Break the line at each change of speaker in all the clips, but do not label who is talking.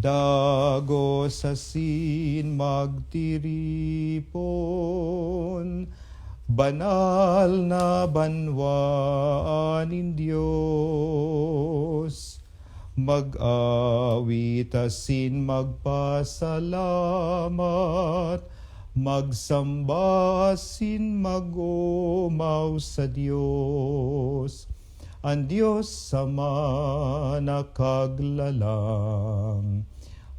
Dagos asin magtiripon, banal na banwaan Diyos. Mag-awit asin magpasalamat, magsamba asin mag-umaw sa Diyos. Ang Diyos sama nakaglalang,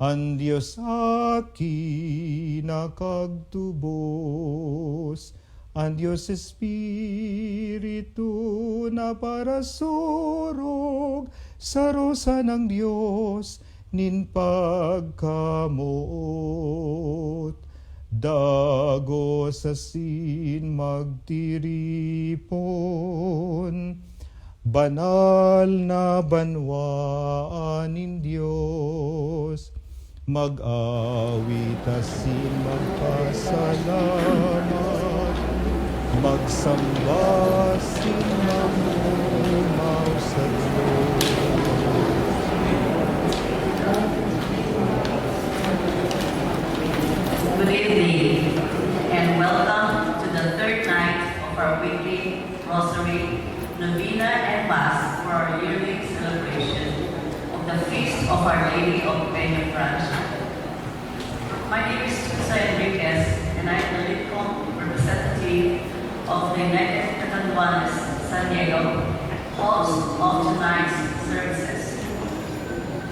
ang Diyos akin nakagtubos, ang Diyos Espiritu na parasurog, sa rosa ng Diyos nin pagkamuot. Dagos asin magtiripon, banal na banwaan Diyos. Mag-awit asin magpasalamat, magsamba asin mag-umaw sa Diyos.
Good evening and welcome to the third night of our weekly Rosary, Novena and Mass for our yearly celebration of the Feast of Our Lady of Peña Branch. My name is Susa Enriquez and I am the lead representative of the United Catanduanes San Diego, host of tonight's services.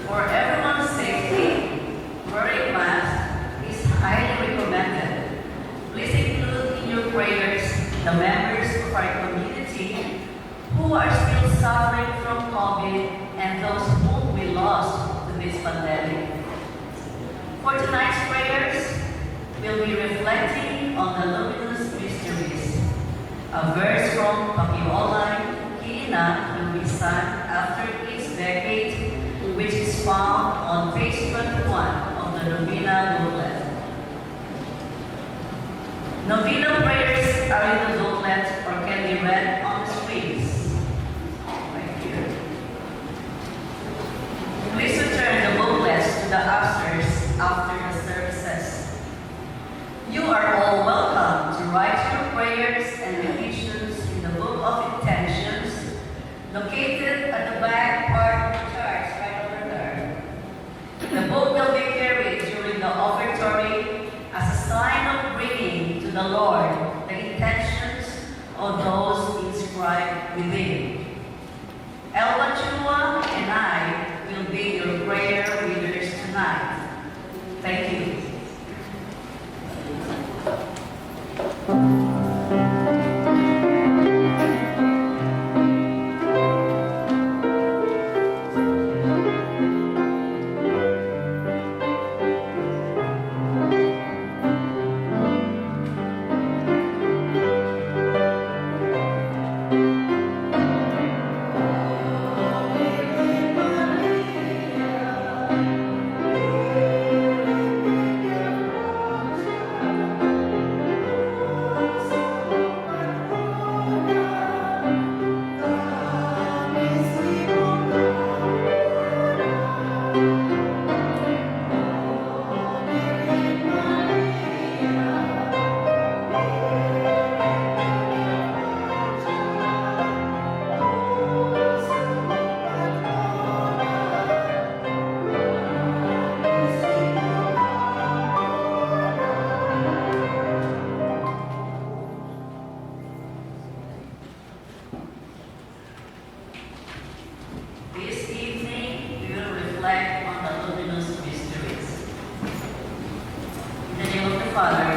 For everyone's safety, wearing masks is highly recommended. Please include in your prayers the members of our community who are still suffering from COVID and those whom we lost to this pandemic. For tonight's prayers, we'll be reflecting on the luminous mysteries. A verse from Pakiolay, Hina, will be sung after each decade, which is found on page 21 of the Novena booklet. Novena prayers are in the booklet or can be read on the screens. Right here. Please return the booklets to the upstairs after the services. You are all welcome to write your prayers and petitions in the Book of Intentions, located at the back part of the church right over there. The book will be carried during the offertory as a sign of bringing to the Lord the intentions of those inscribed within. Elba Chua and I will be your prayer readers tonight. Thank you. This evening, we will reflect on the luminous mysteries. In the name of the Father,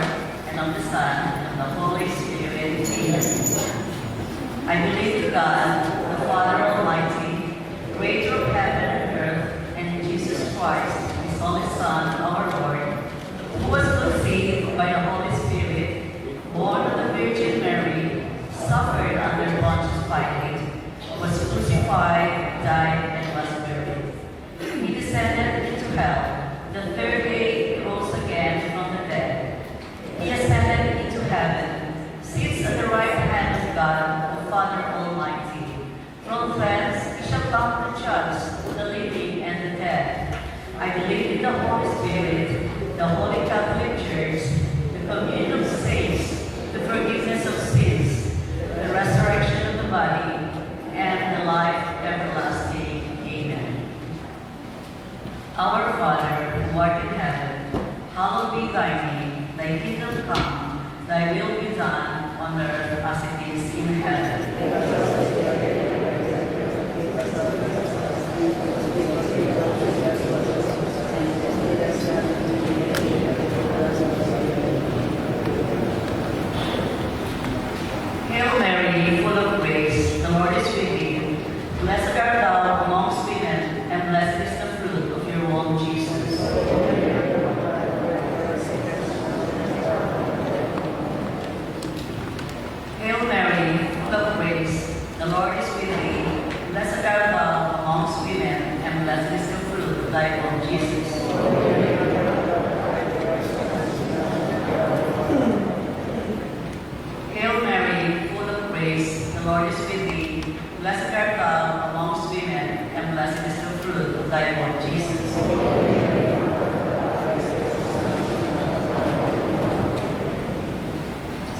and of the Son, and of the Holy Spirit, Amen. I believe in God, the Father Almighty, creator of heaven and earth, and in Jesus Christ, His only Son, our Lord, who was conceived by the Holy Spirit, born of the Virgin Mary, suffered under Pontius Pilate, was crucified, died, and was buried. He descended into hell. The third day he rose again from the dead. He ascended into heaven, sits at the right hand of God, the Father Almighty. From thence he shall come to judge the living and the dead. I believe in the Holy Spirit, the Holy Catholic Church, the communion of saints, the forgiveness of sins, the resurrection of the body, and the life everlasting. Amen. Our Father, who art in heaven, hallowed be thy name. Thy kingdom come, thy will be done on earth as it is in heaven. Hail Mary, full of grace, the Lord is with you. Blessed art thou amongst women, and blessed is the fruit of your womb, Jesus. Hail Mary, full of grace, the Lord is with thee. Blessed art thou amongst women, and blessed is the fruit of thy womb, Jesus. Hail Mary, full of grace, the Lord is with thee. Blessed art thou amongst women, and blessed is the fruit of thy womb, Jesus.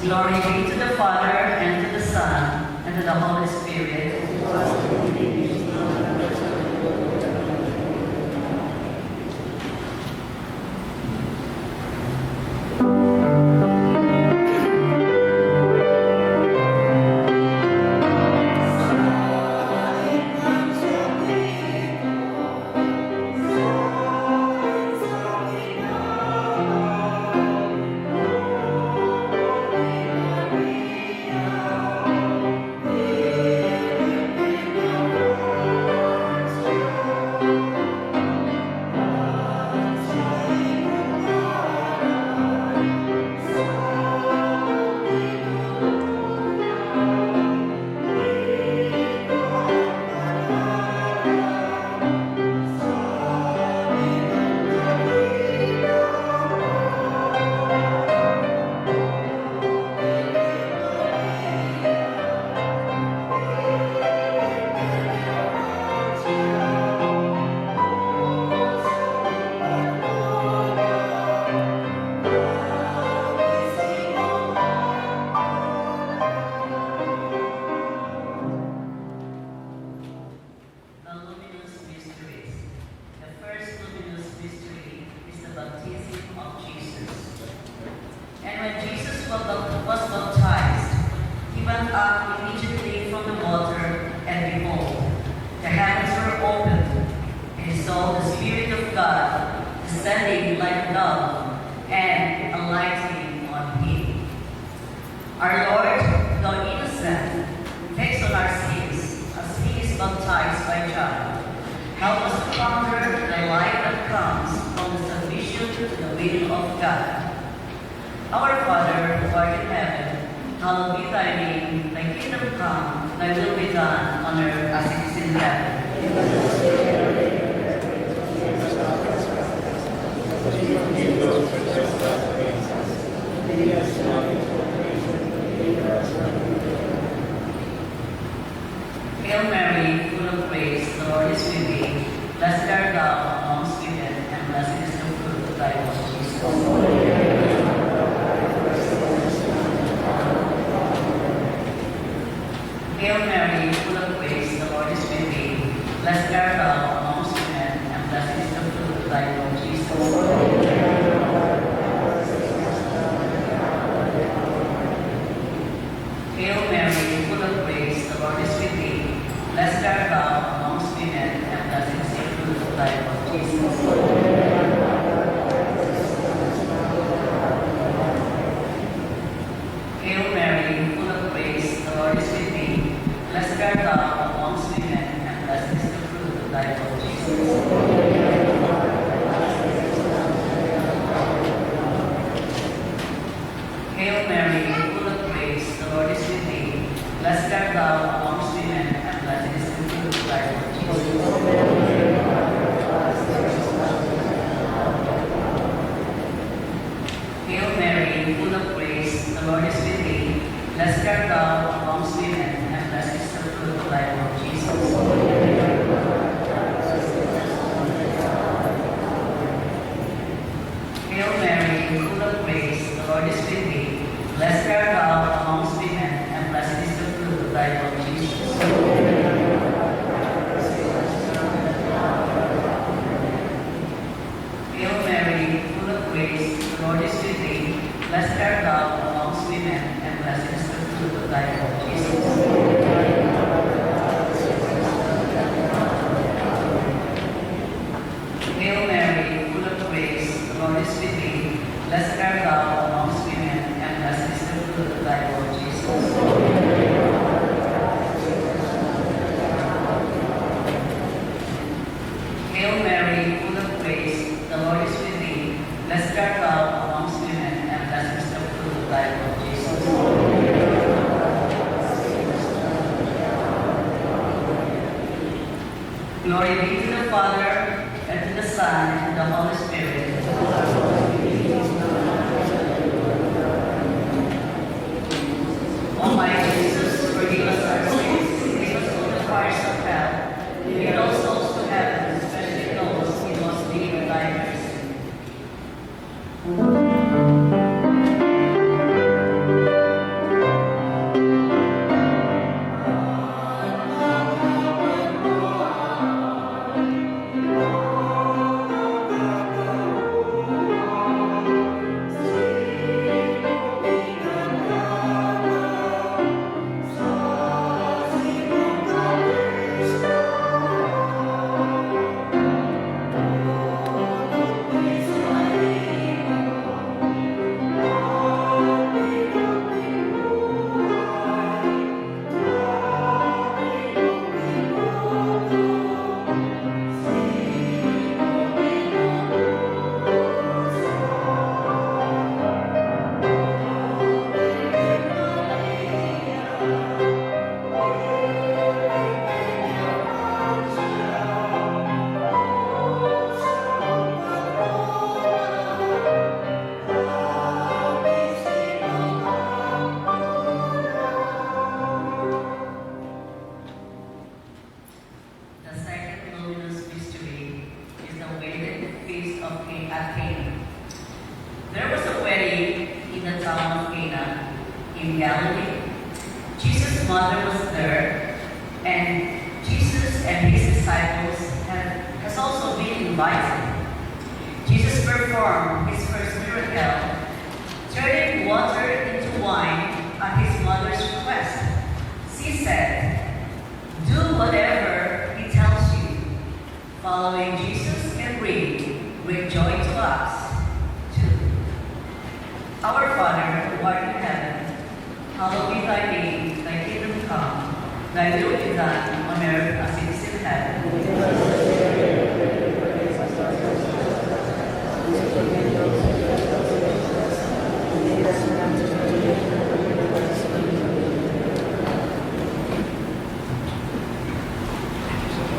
Glory be to the Father, and to the Son, and to the Holy Spirit. Descending like a dove and alighting on him. Our Lord, though innocent, takes on our sins as he is baptized by John. Help us to ponder the light that comes from the submission to the will of God. Our Father, who art in heaven, hallowed be thy name. Thy kingdom come, thy will be done on earth as it is in heaven. Hail Mary, full of grace, the Lord is with thee. Blessed art thou amongst women, and blessed is the fruit of thy womb, Jesus. Hail Mary, full of grace, the Lord is with thee. Blessed art thou amongst women, and blessed is the fruit of thy womb, Jesus. Hail Mary, full of grace, the Lord is with thee. Blessed art thou amongst women, and blessed is the fruit of thy womb, Jesus. Hail Mary, full of grace, the Lord is with thee. Blessed Hail Mary, full of grace, the Lord is with thee. Blessed art thou amongst women, and blessed is the fruit of thy womb, Jesus. Hail Mary, full of grace, the Lord is with thee. Blessed art thou amongst women, and blessed is the fruit of thy womb, Jesus. Hail Mary, full of grace, the Lord is with thee. Blessed art thou amongst women, and blessed is the fruit of thy womb, Jesus. Glory be to the Father, and to the Son, and to the Holy Spirit. Almighty Jesus, forgive us our sins, save us from the fires of hell, lead all souls to heaven, especially those in most need of thy mercy. The second luminous mystery is the wedding feast of at Cana. There was a wedding in the town of Cana in Galilee. Jesus' mother was there, and Jesus and his disciples has also been invited. Jesus performed his first miracle, turning water into wine at his mother's request. She said, "Do whatever he tells you." Following Jesus and bring joy to us, too. Our Father, who art in heaven, hallowed be thy name, thy kingdom come, thy will be done on earth as it is in heaven.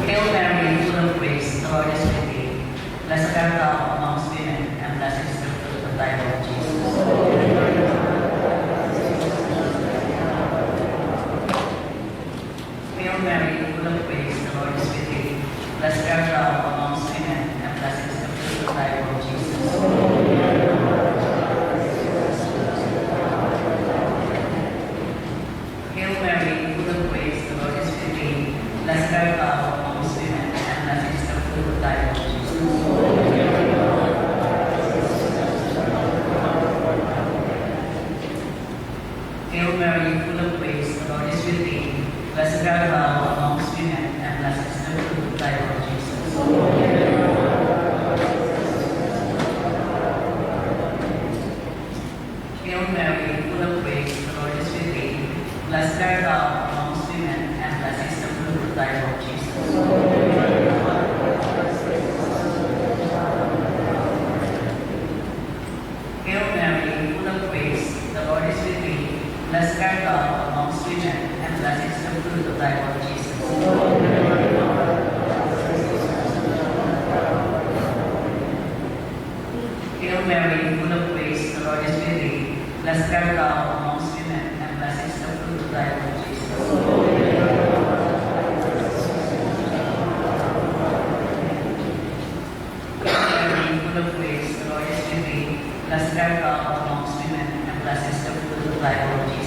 Hail Mary, full of grace, the Lord is with thee. Blessed art thou amongst women, and blessed is the fruit of thy womb, Jesus. Hail Mary, full of grace, the Lord is with thee. Blessed art thou amongst women, and blessed is the fruit of thy womb, Jesus. Hail Mary, full of grace, the Lord is with thee. Blessed art thou amongst women, and blessed is the fruit of thy womb, Jesus. Hail Mary, full of grace, the Lord is with thee. Blessed art thou amongst women, and blessed is the fruit of thy womb, Jesus. Hail Mary, full of grace, the Lord is with thee. Blessed art thou amongst women, and blessed is the fruit of thy womb, Jesus. Hail Mary, full of grace, the Lord is with thee. Blessed art thou amongst women, and blessed is the fruit of thy womb, Jesus. Hail Mary, full of grace, the Lord is with thee. Blessed art thou amongst women, and blessed is the fruit of thy womb, Jesus. Hail Mary, full of grace, the Lord is with thee. Blessed art thou amongst women, and blessed is the fruit of thy womb, Jesus.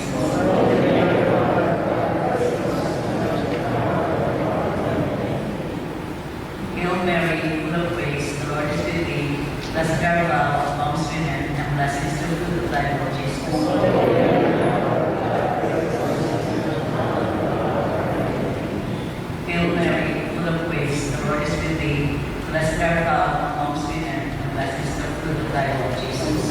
Blessed are thou amongst women, and blessed is the fruit of thy womb, Jesus. Hail Mary, full of grace, the Lord is with thee. Blessed art thou amongst women, and blessed is the fruit of thy womb, Jesus.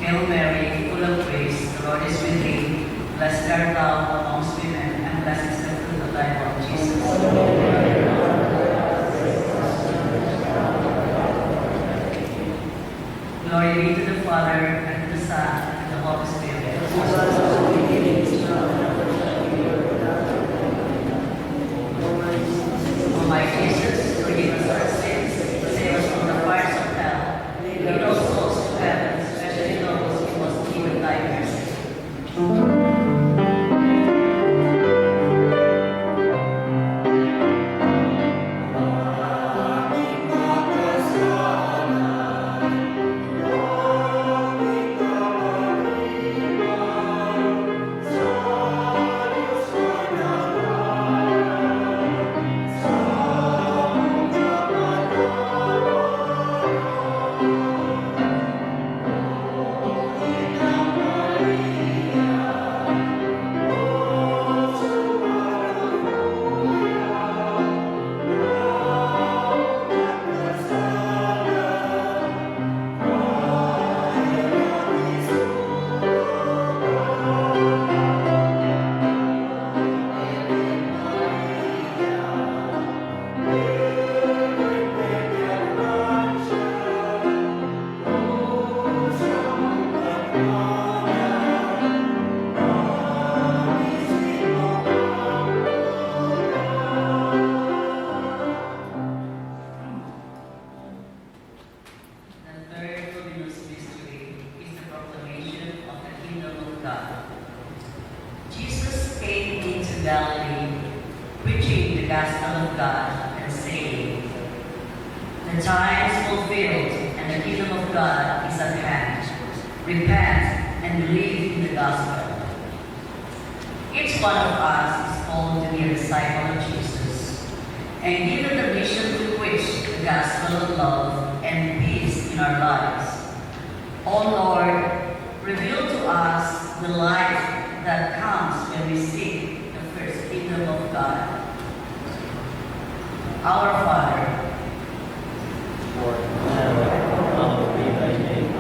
Hail Mary, full of grace, the Lord is with thee. Blessed art thou amongst women, and blessed is the fruit of thy womb, Jesus. Glory be to the Father, and to the Son, and to the Holy Spirit. O my Jesus, forgive us our sins, save us from the fires of hell. Lead all souls to heaven, especially those who most need of thy mercy. Jesus came into Galilee, preaching the gospel of God and saying, "The time is fulfilled, and the kingdom of God is at hand. Repent and believe in the gospel." Each one of us is called to be a disciple of Jesus and given the mission to preach the gospel of love and peace in our lives. O Lord, reveal to us the life that comes when we seek the first kingdom of God. Our Father,
hallowed be thy name.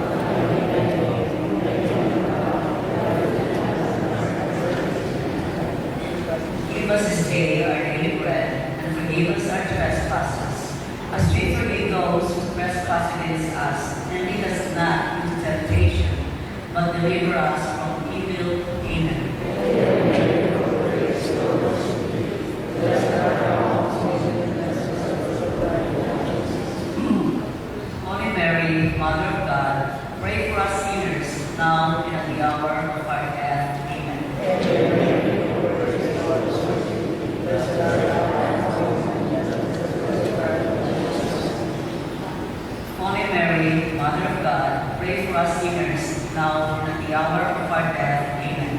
give us this day our daily bread, and forgive us our trespasses, as we forgive those who trespass against us, and lead us not into temptation, but deliver us from evil. Amen. Holy Mary, Mother of God, pray for us sinners, now and at the hour of our death. Amen. Holy Mary, Mother of God, pray for us sinners, now and at the hour of our death. Amen.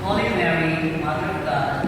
Holy Mary, Mother of God,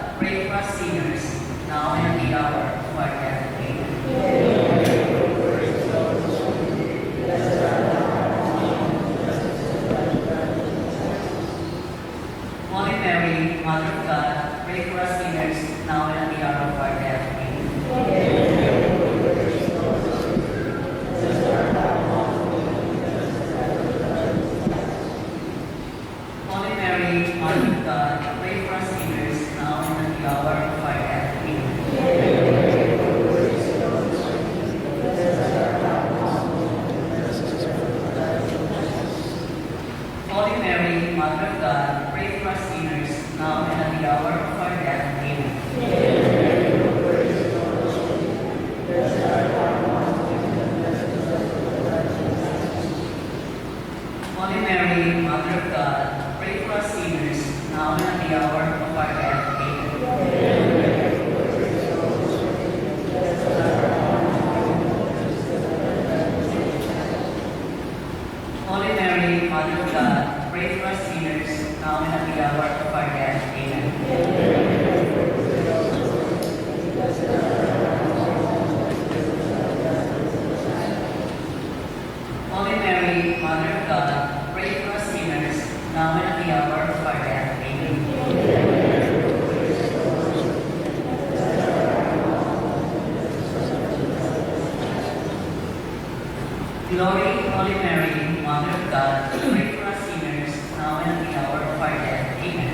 Glory, Holy Mary, Mother of God, pray for us sinners, now and at the hour of our death. Amen.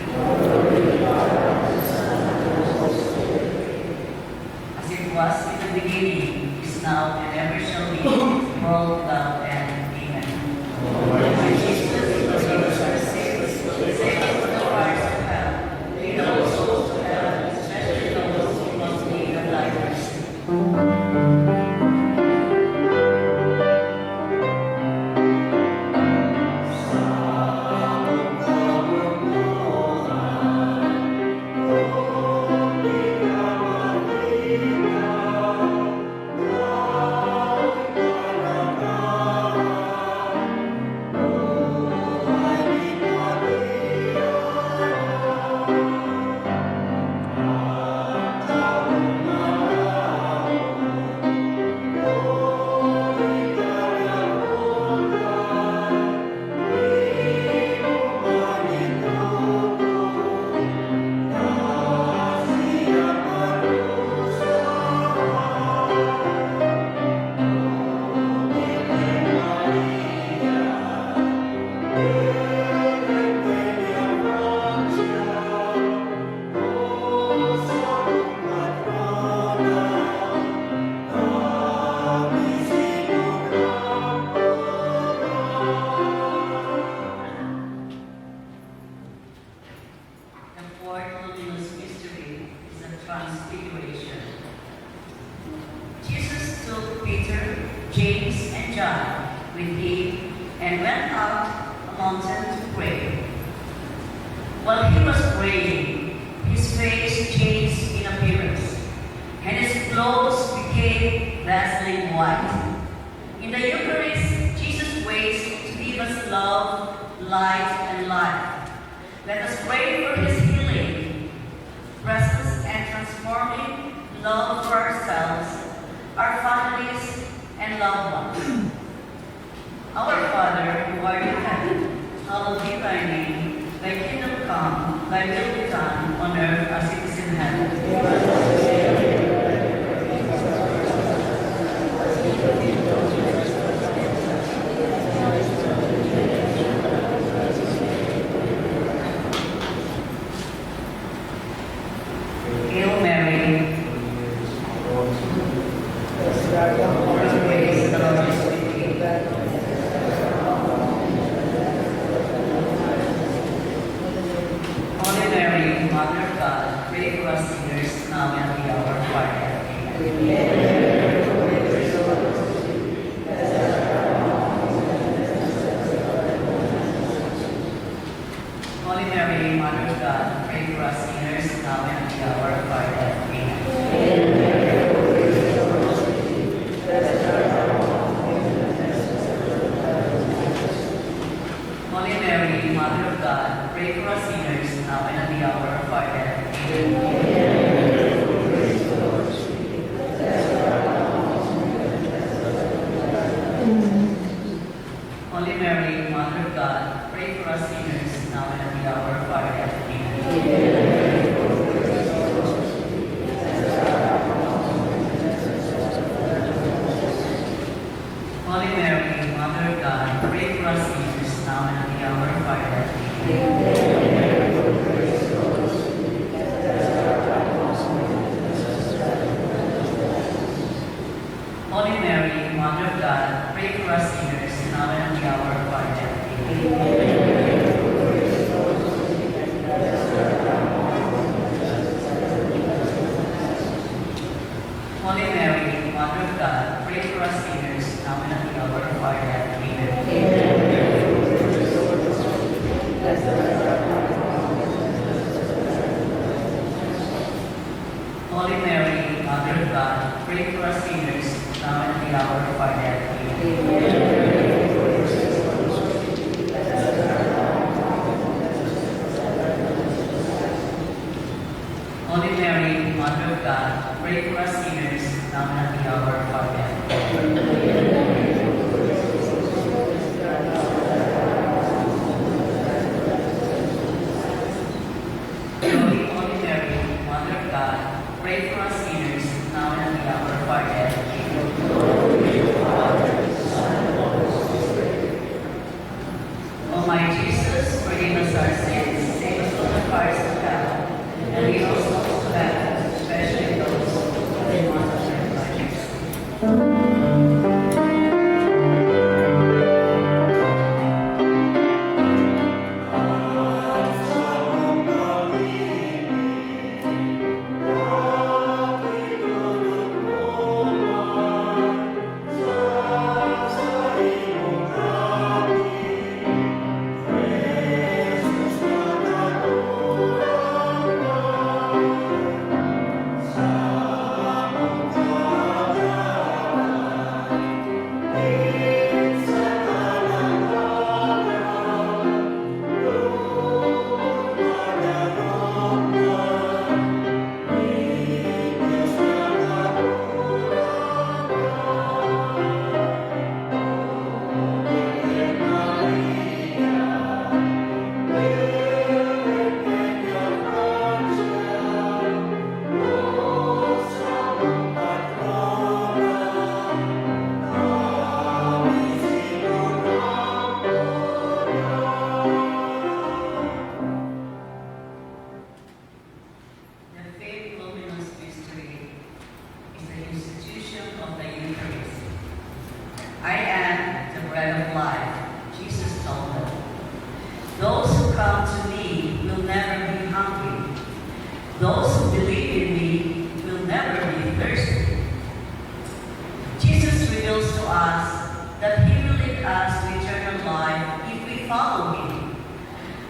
As it was in the beginning, is now, and ever shall be, world without end. Amen. My Jesus, forgive us our sins, save us from the fires of hell, lead all souls to heaven, especially those who most need of thy mercy. Transfiguration. Jesus took Peter, James, and John with him and went out a mountain to pray. While he was praying, his face changed in appearance, and his clothes became dazzling white. In the Eucharist, Jesus waits to give us love, light, and life. Let us pray for his healing, presence, and transforming love for ourselves, our families, and loved ones. Our Father, who art in heaven, hallowed be thy name. Thy kingdom come, thy will be done on earth as it is in heaven. Hail Mary, praise the Lord is with thee. Holy Mary, Mother of God, pray for us sinners now and at the hour of our death. Amen. Holy Mary, Mother of God, pray for us sinners now and at the hour of our death. Amen. Holy Mary, Mother of God, pray for us sinners now and at the hour of our death. Amen. Holy Mary, Mother of God, pray for us sinners now and at the hour of our death. Amen. Holy Mary, Mother of God, pray for us sinners now and at the hour of our death. Amen. Holy Mary, Mother of God, pray for us sinners now and at the hour of our death. Amen. Holy Mary, Mother of God, pray for us sinners now and at the hour of our death. Amen. Holy Mary, Mother of God, pray for us sinners now and at the hour of our death. Amen. Holy Mary, Mother of God, pray for us sinners now and at the hour of our death. Amen. Holy Mary, Mother of God, pray for us sinners now and at the hour of our death. Amen.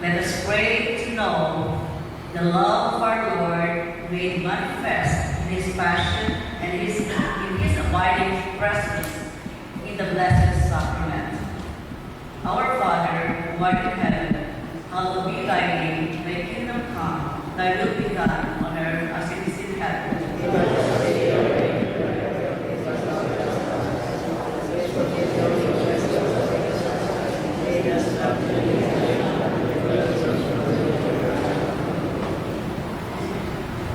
Let us pray to know the love of our Lord made manifest in His passion and in His abiding presence in the Blessed Sacrament. Our Father, who art in heaven, hallowed be thy name, thy kingdom come, thy will be done on earth as it is in heaven.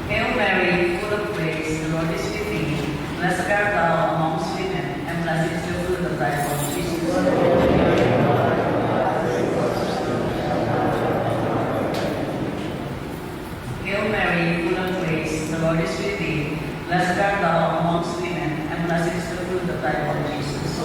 Hail Mary, full of grace, the Lord is with thee. Blessed art thou amongst women, and blessed is the fruit of thy womb, Jesus. Hail Mary, full of grace, the Lord is with thee. Blessed art thou amongst women, and blessed is the fruit of thy womb, Jesus.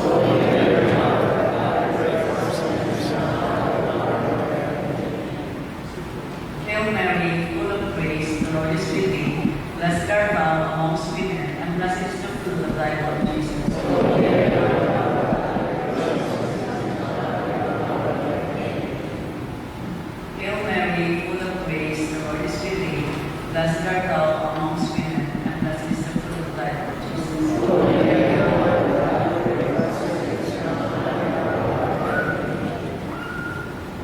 Hail Mary, full of grace, the Lord is with thee. Blessed art thou amongst women, and blessed is the fruit of thy womb, Jesus. Hail Mary, full of grace, the Lord is with thee. Blessed art thou amongst women, and blessed is the fruit of thy womb, Jesus.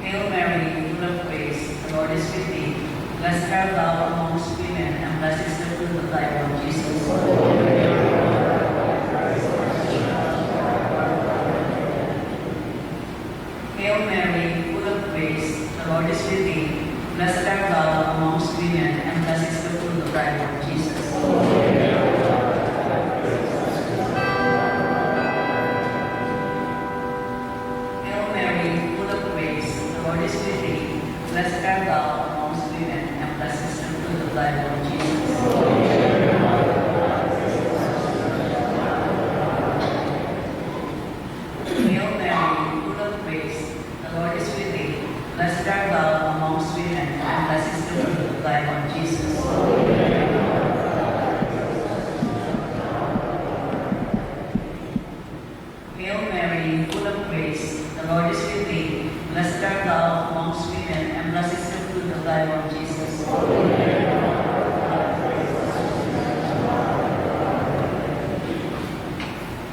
Hail Mary, full of grace, the Lord is with thee. Blessed art thou amongst women, and blessed is the fruit of thy womb, Jesus. Hail Mary, full of grace, the Lord is with thee. Blessed art thou amongst women, and blessed is the fruit of thy womb, Jesus. Hail Mary, full of grace, the Lord is with thee. Blessed art thou amongst women, and blessed is the fruit of thy womb, Jesus. Hail Mary, full of grace, the Lord is with thee. Blessed art thou amongst women, and blessed is the fruit of thy womb, Jesus. Hail Mary, full of grace, the Lord is with thee. Blessed art thou amongst women, and blessed is the fruit of thy womb, Jesus.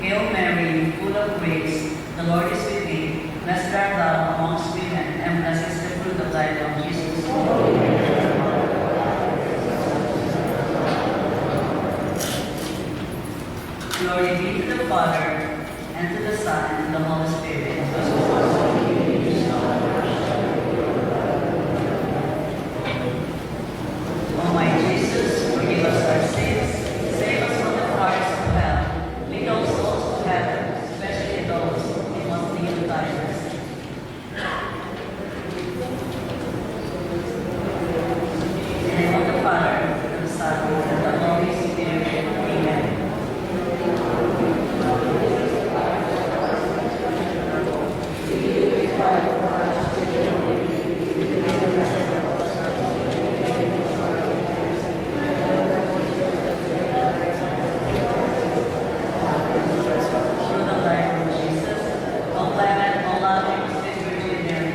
Hail Mary, full of grace, the Lord is with thee. Blessed art thou amongst women, and blessed is the fruit of thy womb, Jesus. Glory be to the Father, and to the Son, and to the Holy Spirit. O my Jesus, forgive us our sins, save us from the fires of hell, lead all souls to heaven, especially those in most need of thy mercy. In the name of the Father, and of the Son, and of the Holy Spirit. Amen. Through the life of Jesus, O clement, O loving, sweet Virgin Mary,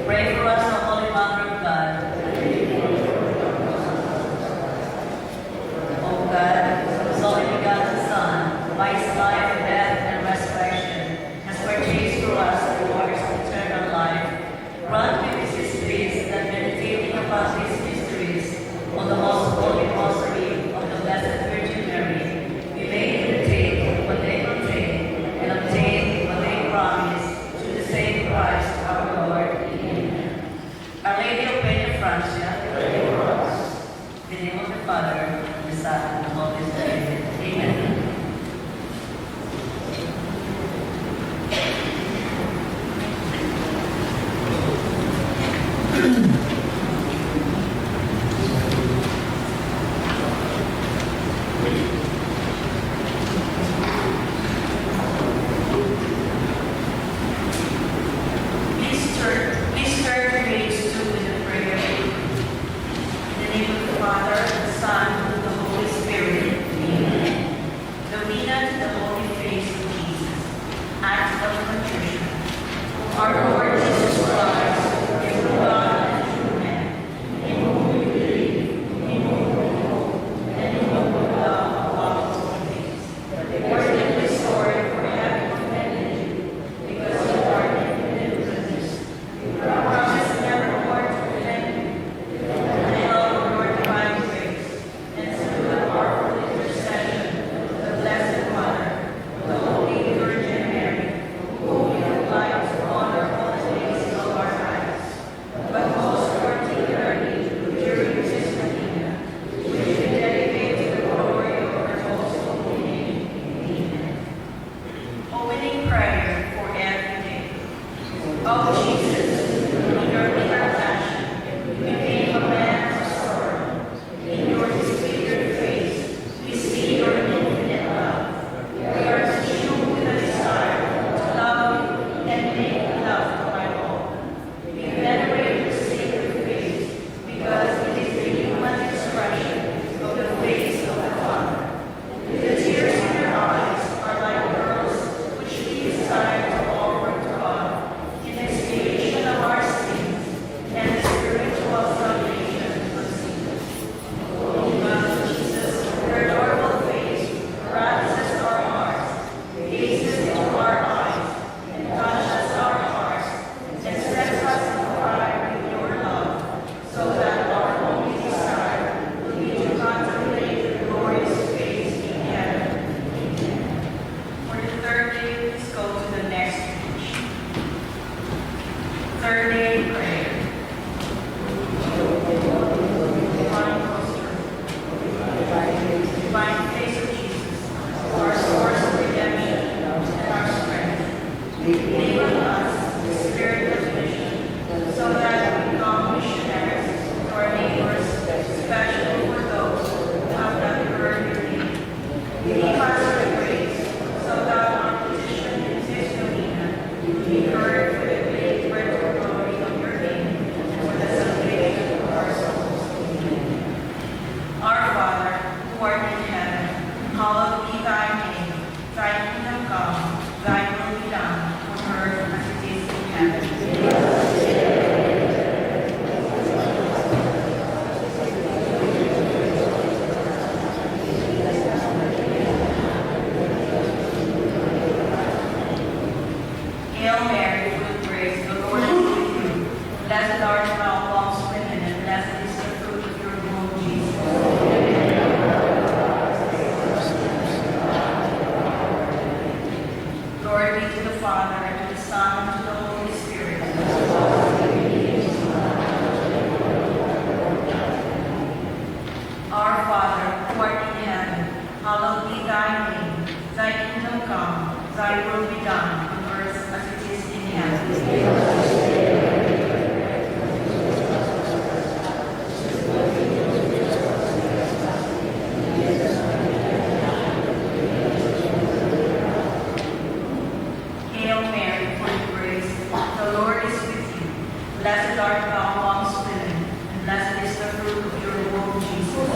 pray for us, O Holy Mother of God. O God, whose only begotten Son, by his life, death, and resurrection, has purchased for us the rewards of eternal life, grant with his grace that meditating upon these mysteries of the most holy rosary of the Blessed Virgin Mary, we may imitate what they contain and obtain what they promise through the same Christ our Lord. Amen. Our Lady of Peña Francia, pray for us. In the name of the Father, and the Son, and the Holy Spirit. Amen. Please turn your gaze to the prayer. In the name of the Father, the Son, and the Holy Spirit. Amen. Novena to the Holy Face of Jesus. Act of Contrition. Our Lord Jesus Christ, give thy will be done on earth as it is in heaven. Hail Mary, full of grace, the Lord is with you. Blessed art thou amongst women, and blessed is the fruit of your womb, Jesus.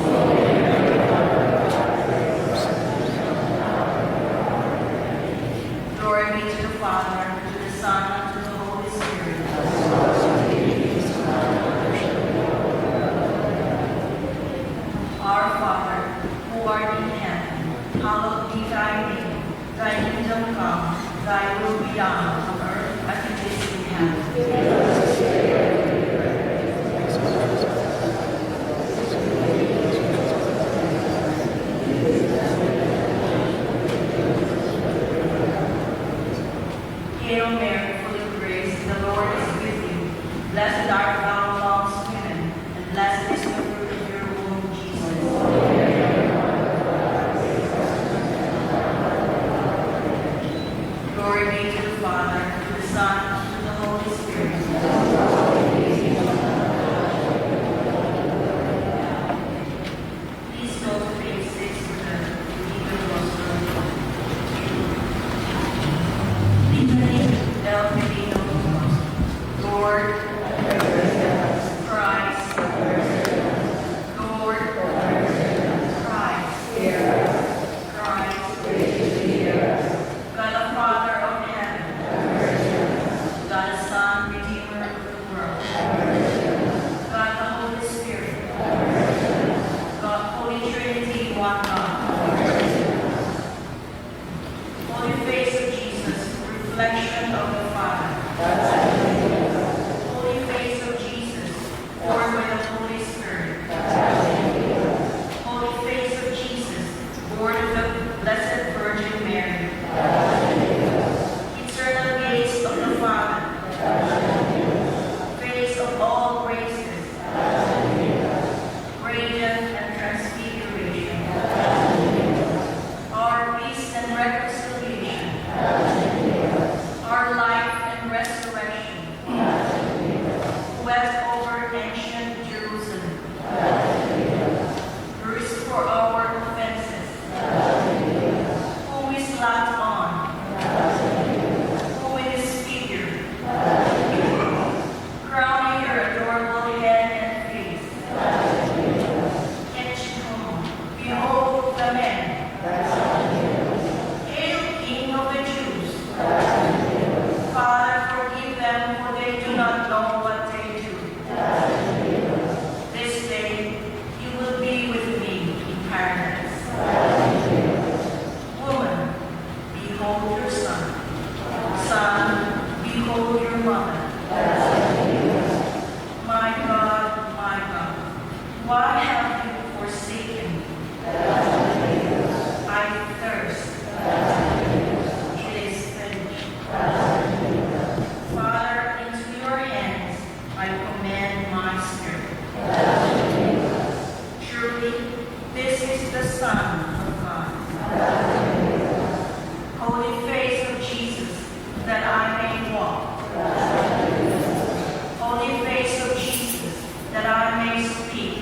Glory be to the Father, and to the Son, and to the Holy Spirit. Our Father, who art in heaven, hallowed be thy name. Thy kingdom come, thy will be done on earth as it is in heaven. Hail Mary, full of grace, the Lord is with you. Blessed art thou amongst women, and blessed is the fruit of your womb, Jesus. Glory be to the Father, to the Son, and to the Holy Spirit. Please go to page 6 for the Divine Rosary. Litany del Divino. Lord, Christ, Lord, Christ, Christ, God the Father of heaven, God the Son, Redeemer of the world, God the Holy Spirit, God, Holy Trinity, one God. Holy face of Jesus, reflection of the Father. Holy face of Jesus, born by the Holy Spirit. Holy face of Jesus, born of the Blessed Virgin Mary. Eternal gaze of the Father. Face of all graces. Radiant and transfiguration. Our peace and reconciliation. Our life and resurrection. Who wept over ancient Jerusalem. Bruised for our offenses. Who we slapped on. Who we disfigured. Crowning your adorable head and face. Kenchikon, behold the man. Hail, King of the Jews. Father, forgive them, for they do not know what they do. This day you will be with me in paradise. Woman, behold your son. Son, behold your mother. My God, why have you forsaken me? I thirst. It is finished. Father, into your hands I commend my spirit. Truly, this is the Son of God. Holy face of Jesus, that I may walk. Holy face of Jesus, that I may speak.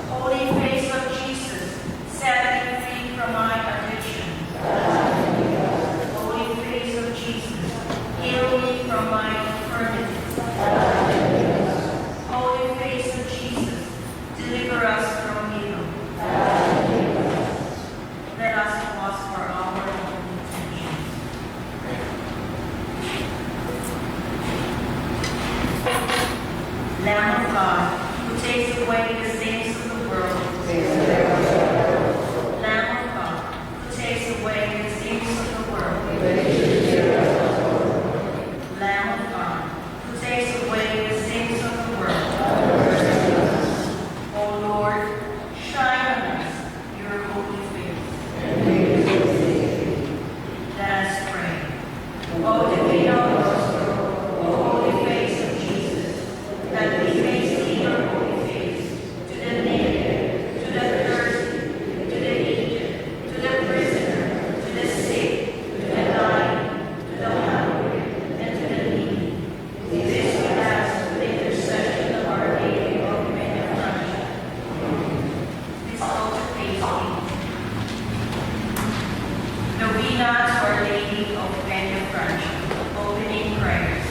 Holy face of Jesus, set me free from my Novena to Our Lady of Peñafrancia. Opening prayers.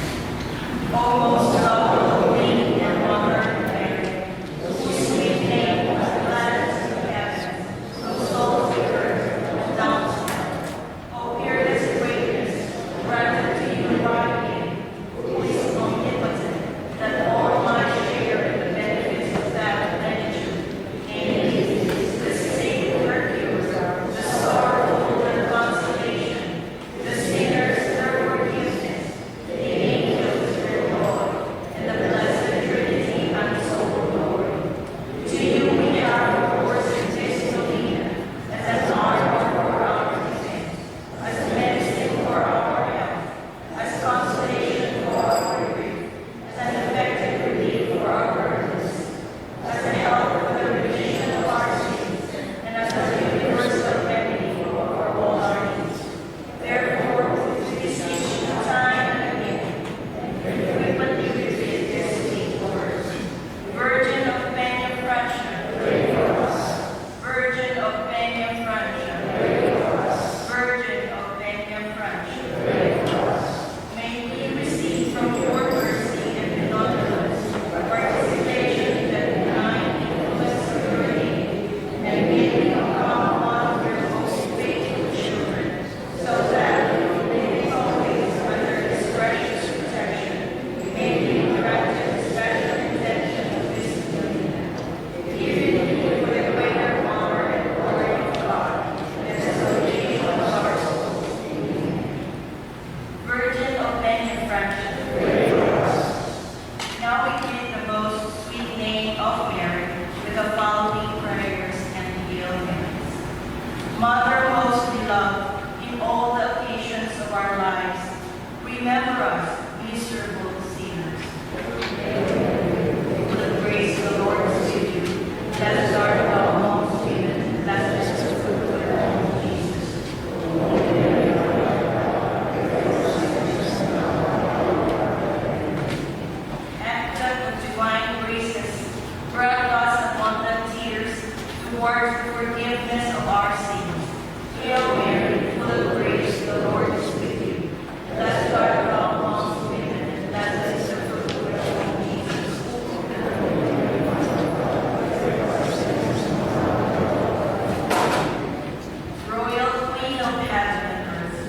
O most lovely Lady and Mother of Mary, whose sweet name was gladness of heaven, of souls of earth, and down to hell. O peerless greatness, granted to you by Him, who is omnipotent, that all might share in the benefits of that plenitude, namely, the sacred Mercury, the sorrowful and consolation, the sinners their forgiveness, the angels their joy, and the blessed Trinity untold glory. To you we have, of course, in this novena, as an armor for our defense, as medicine for our health, as consolation for our grief, as an effective relief for our burdens, as a help for the remission of our sins, and as a universal remedy for all our needs. Therefore, we beseech you time and again, and frequently repeat this sweet words. Virgin of Peñafrancia, pray for us. Virgin of Peñafrancia, pray for us. Virgin of Peñafrancia, pray for us. May we receive from your mercy and benevolence participation in the benign influence of your name, and may we become one of your most faithful children, so that, living always under His precious protection, we may be granted the special intention of this novena. Given for the greater honor and glory of God, and the salvation of our souls. Virgin of Peñafrancia, pray for us. Now we greet the most sweet name of Mary with the following prayers and hailings. Mother most beloved, in all the occasions of our lives, remember us, miserable sinners. With the grace of the Lord is with you. Blessed art thou amongst women, and blessed is the fruit of thy womb, Jesus. Active of divine graces, grant us abundant tears towards the forgiveness of our sins. Hail Mary, full of grace, the Lord is with you. Blessed art thou amongst women, and blessed is the fruit of thy womb, Jesus. Royal Queen of heaven and earth,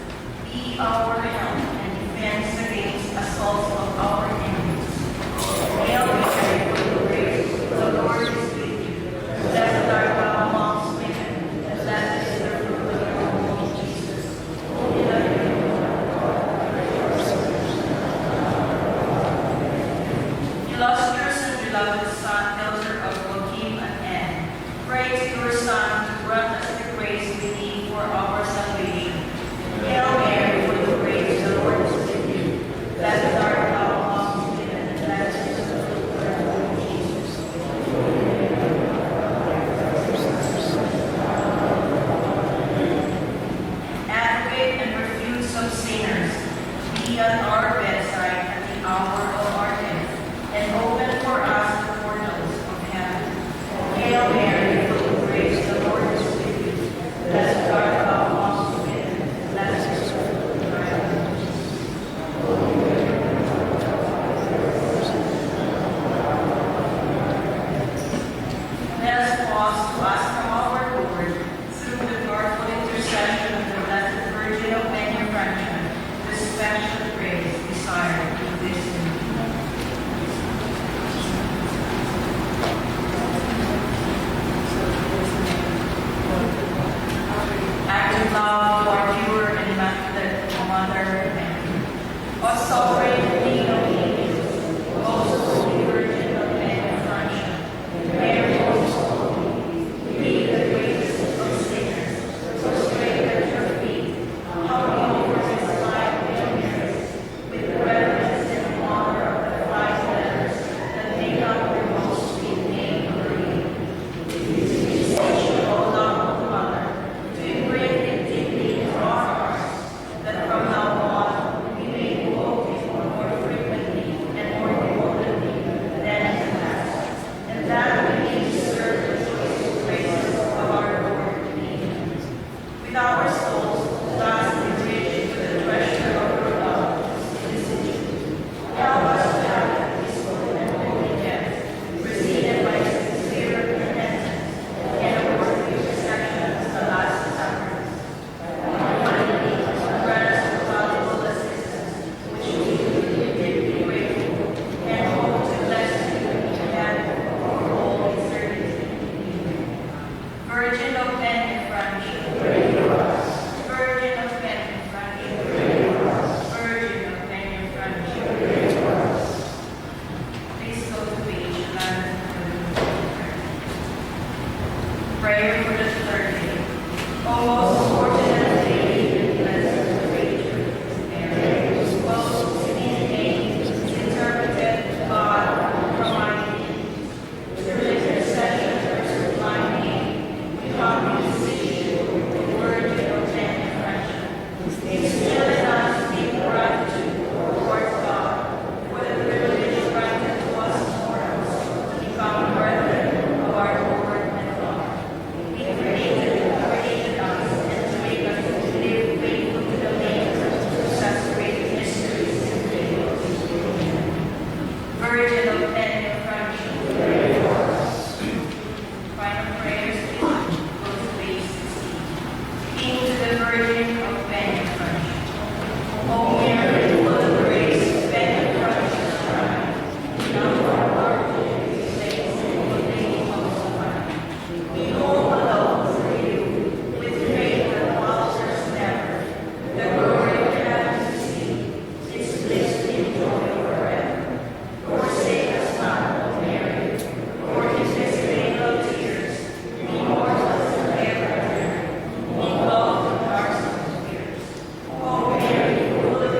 be our help and defense against assaults of our enemies. Hail Mary, full of grace, the Lord is with you. Blessed art thou amongst women, and blessed is the fruit of your womb, Jesus. Holy Mary, illustrious and beloved Son, elder of Joachim and Anne, pray to your Son to grant us the grace we need for our salvation. Hail Mary, full of grace, the Lord is with you. Blessed art thou amongst women, and blessed is the fruit of thy womb, Jesus. Advocate and refuge of sinners, be at our bedside at the hour of our death, and open for us the portals of heaven. Hail Mary, full of grace, the Lord is with you. Blessed art thou amongst women, and blessed is the fruit of thy womb, Jesus. Let us pause to ask from our Lord, through the powerful intercession of the Blessed Virgin of Peñafrancia, the special grace desired in this novena. Active love to our pure and immaculate Mother Mary. O sovereign Queen of Ages, most holy Virgin of Peñafrancia, Mary most holy, be the greatest of sinners, prostrate at your feet, humbly offer this life and merits, with the reverence and honor of the 5 letters that make up your most sweet name, Marie. We beseech you, O loved Mother, to imprint it deeply into our hearts, that from now on we may invoke it more frequently and more devotedly than in the past, and that we may deserve the choice graces of our Lord in With our souls, God the Virgin of Benefruit. O Mary, full of grace, Benefruit is tried. Now our Lord Jesus saves in the name of the Lord. Behold the love for you, with faith that falters never. The glory of heaven to see, its bliss in joy forever. Forsake us not, O Mary, for in this vale of tears, be mortals and ever turn, be called the dark of fears. O Mary, full of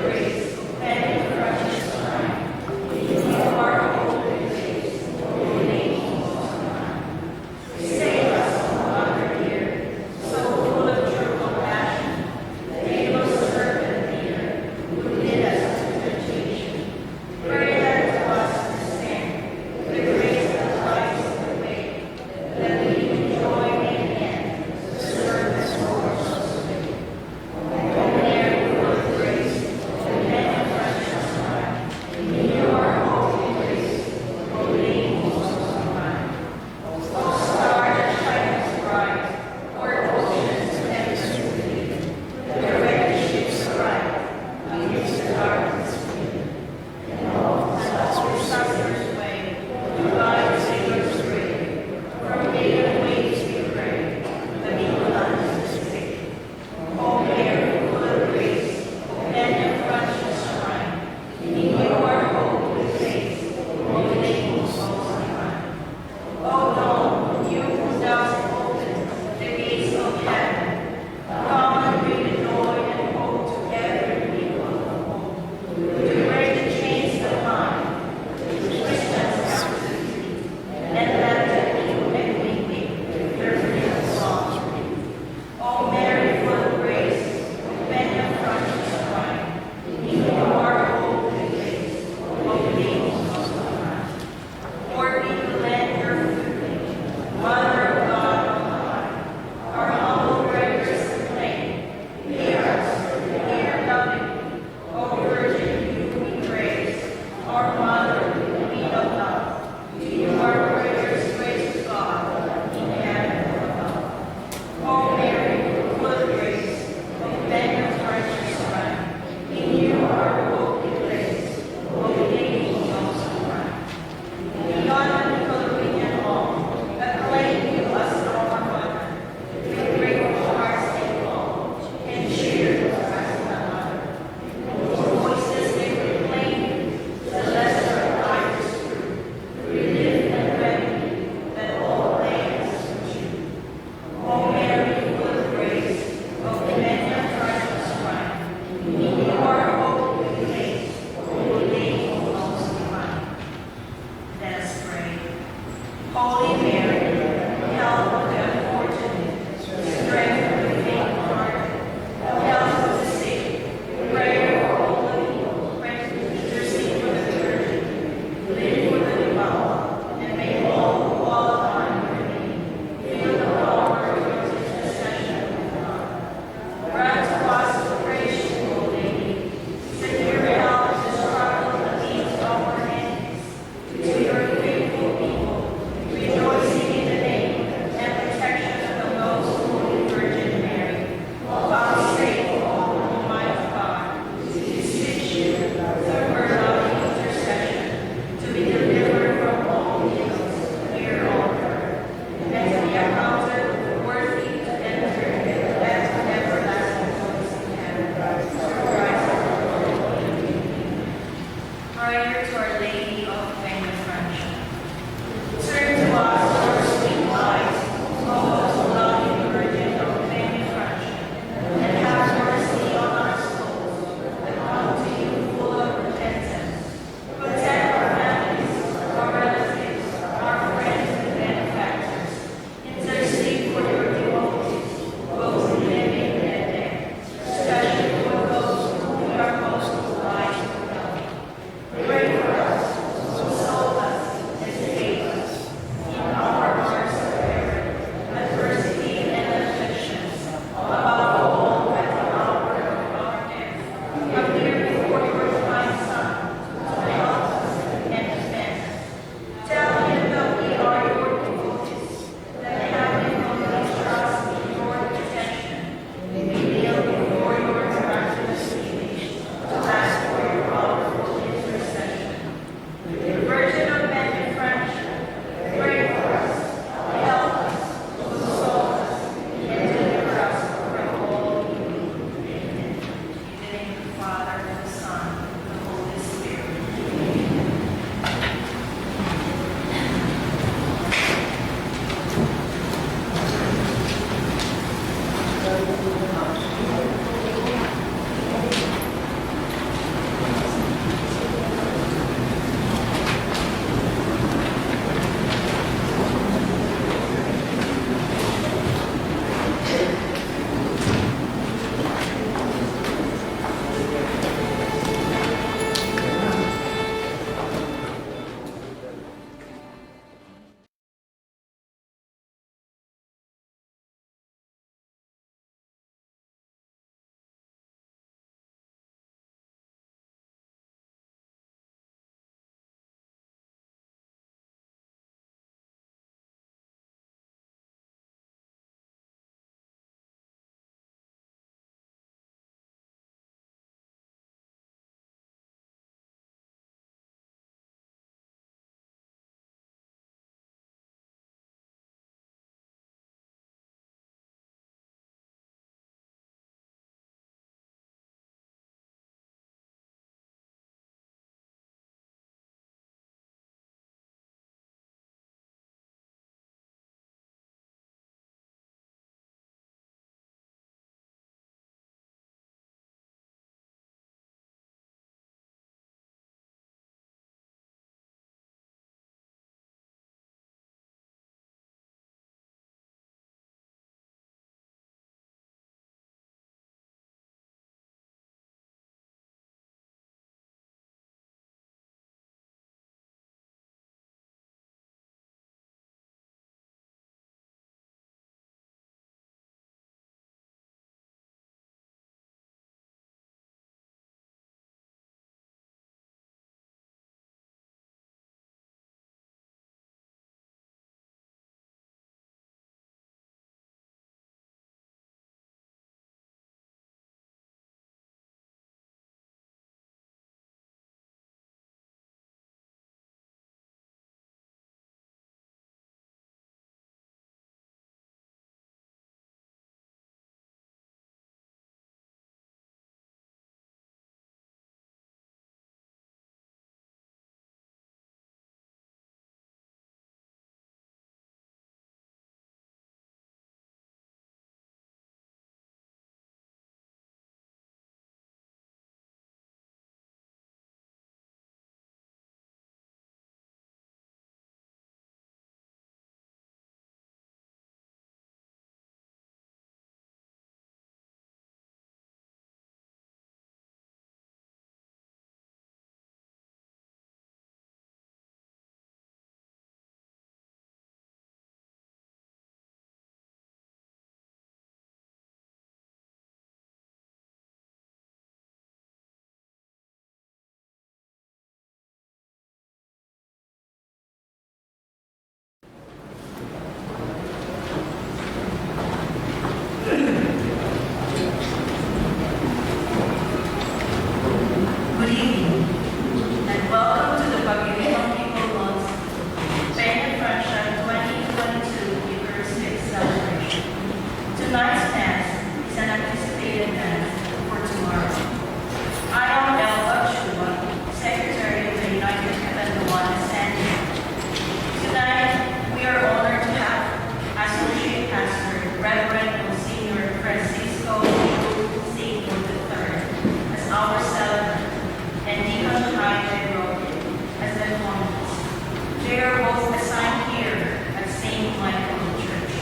They are both assigned here at St. Michael Church.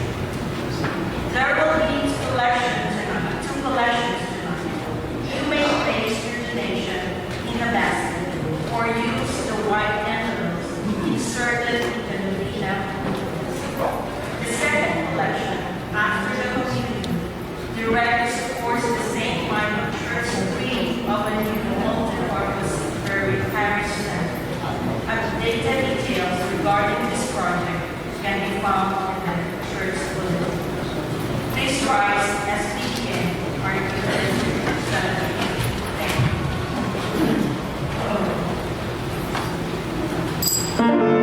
There will be two collections tonight. You may place your donation in the basket or use the white envelopes inserted in the novena. The second collection, after the communion, directly supports the St. Michael Church Tree of a new multi-purpose parish center. Updated details regarding this project can be found in the church bulletin. Please rise as we begin our Eucharistic celebration. Thank you.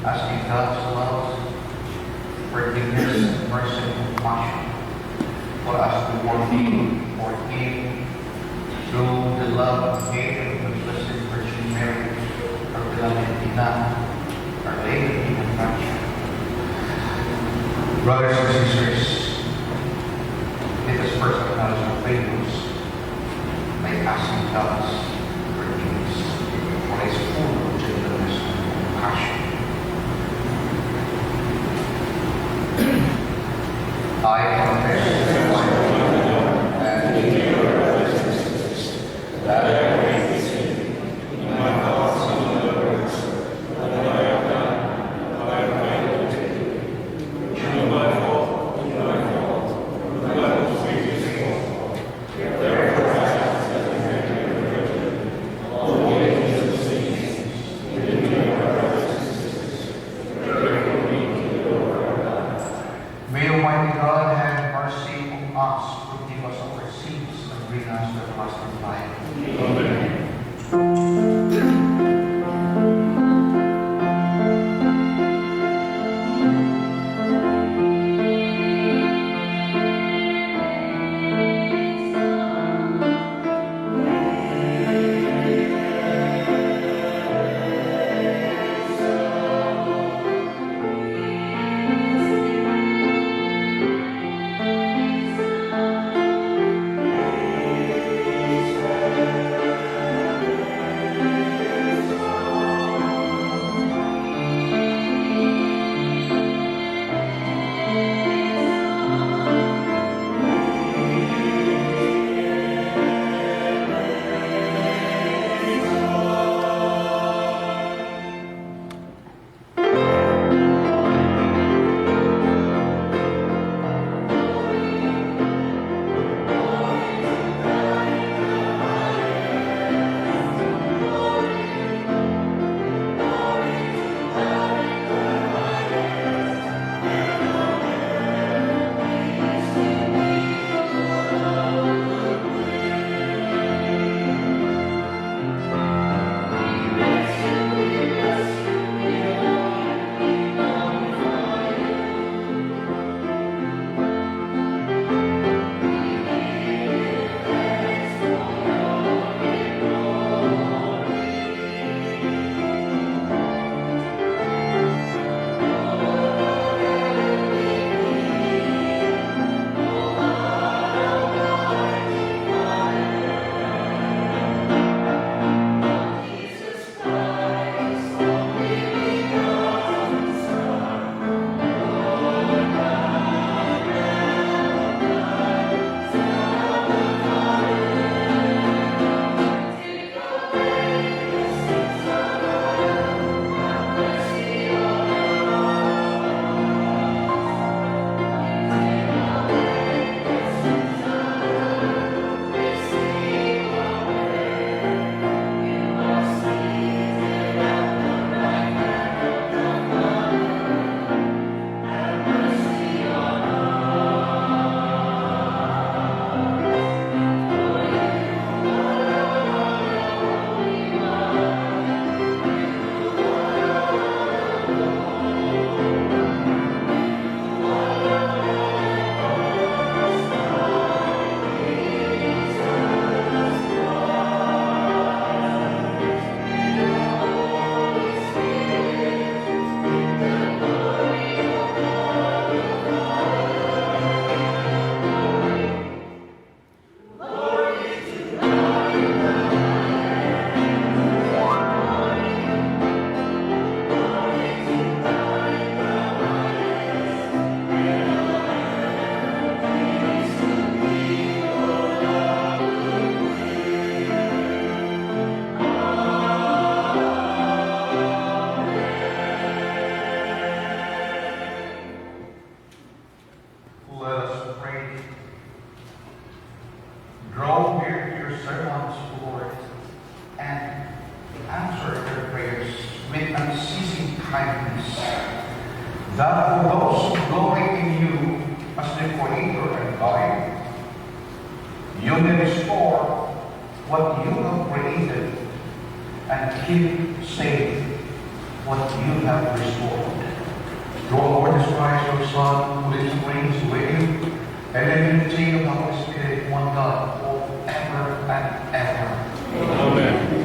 asking God's love, forgiveness, mercy, and compassion for us to walk in for Him through the love of Him, the Blessed Virgin Mary, our beloved Ina, our Lady of Compassion. Brothers and sisters, let us first acknowledge our failures by asking God's forgiveness for His full gentleness and compassion. I confess to my Lord and to your brothers and sisters that Almighty God, have mercy on us, forgive us our sins, and bring us to everlasting life.
Amen.
that for those who glory in you as the Creator and guide, you may restore what you have created and keep safe what you have restored. Through our Lord Jesus Christ, your Son, who lives and reigns with you, and then in the chain of the Holy Spirit, one God, forever and ever.
Amen.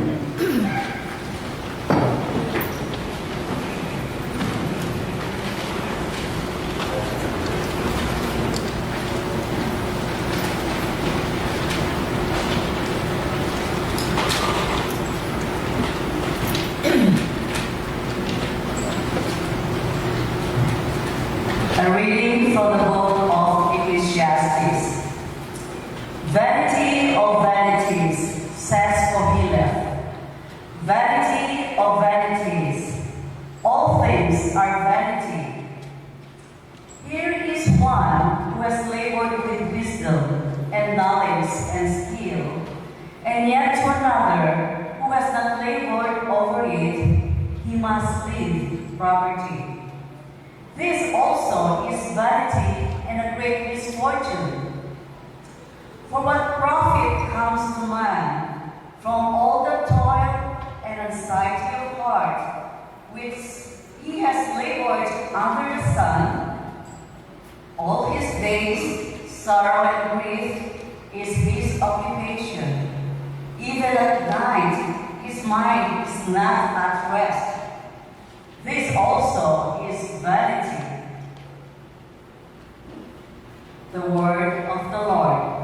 A reading from the book of Ecclesiastes. Vanity of vanities, says Koheleth. Vanity of vanities, all things are vanity. Here is one who has labored with wisdom and knowledge and skill, and yet to another who has not labored over it, he must leave property. This also is vanity and a great misfortune. For what profit comes to man from all the toil and anxiety of heart which he has labored under the sun? All his days, sorrow and grief is his occupation. Even at night, his mind is not at rest. This also is vanity. The word of the Lord.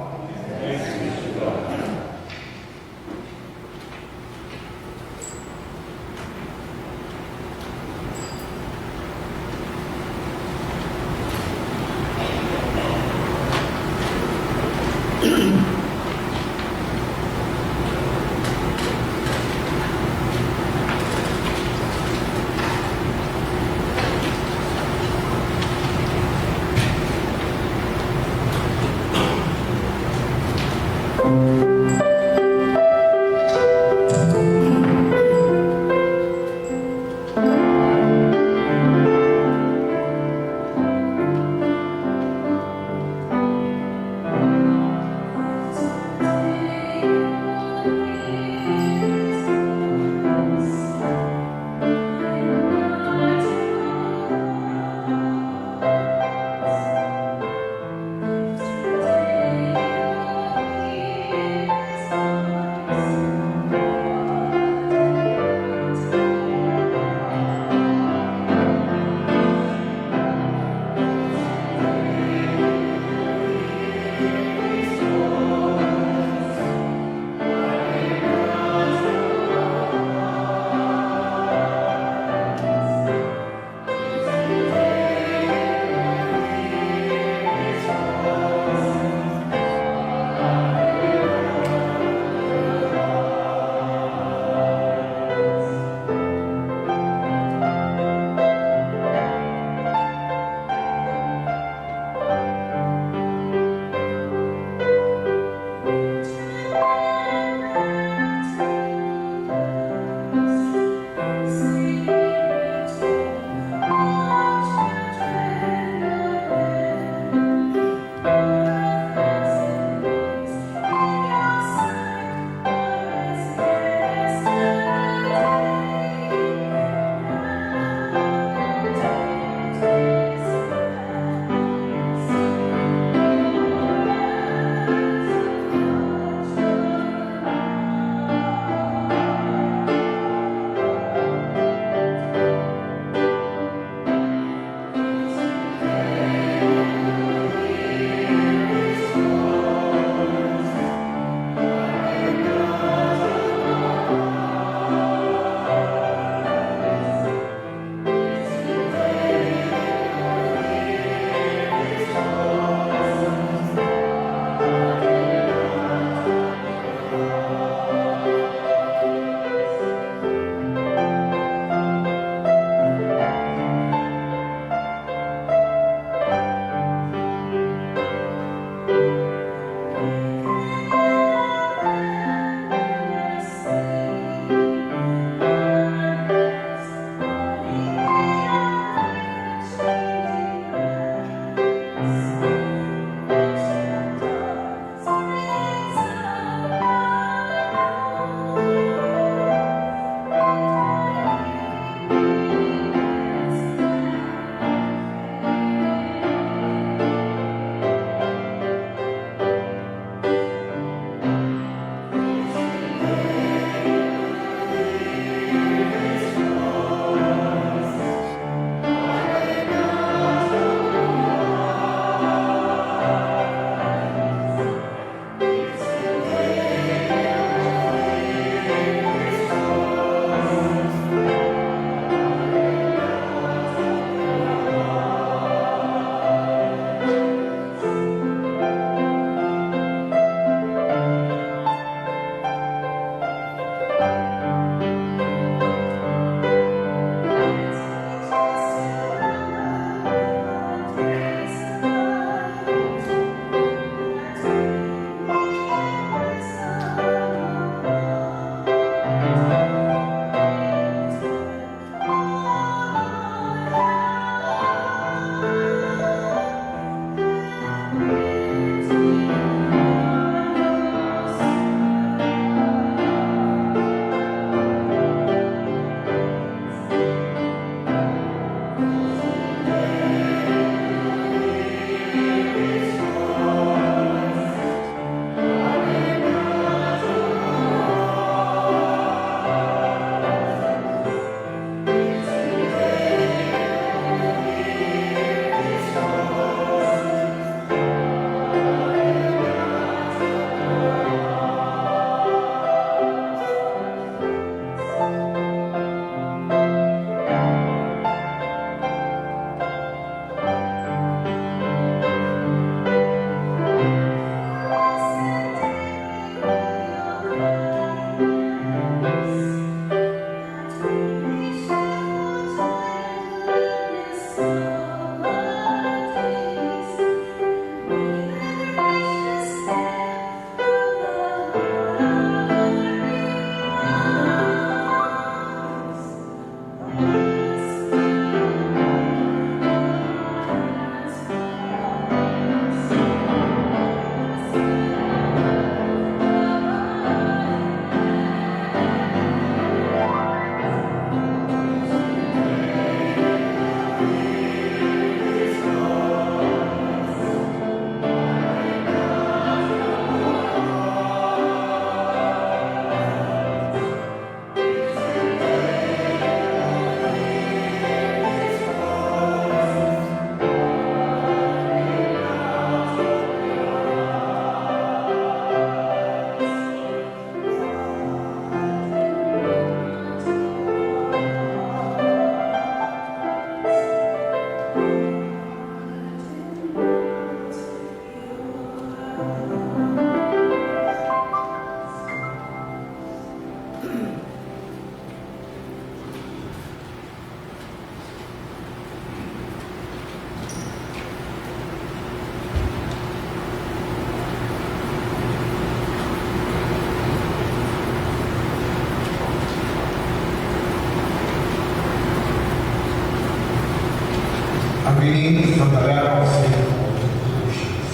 reading from the letter of St. Paul to the Colossians.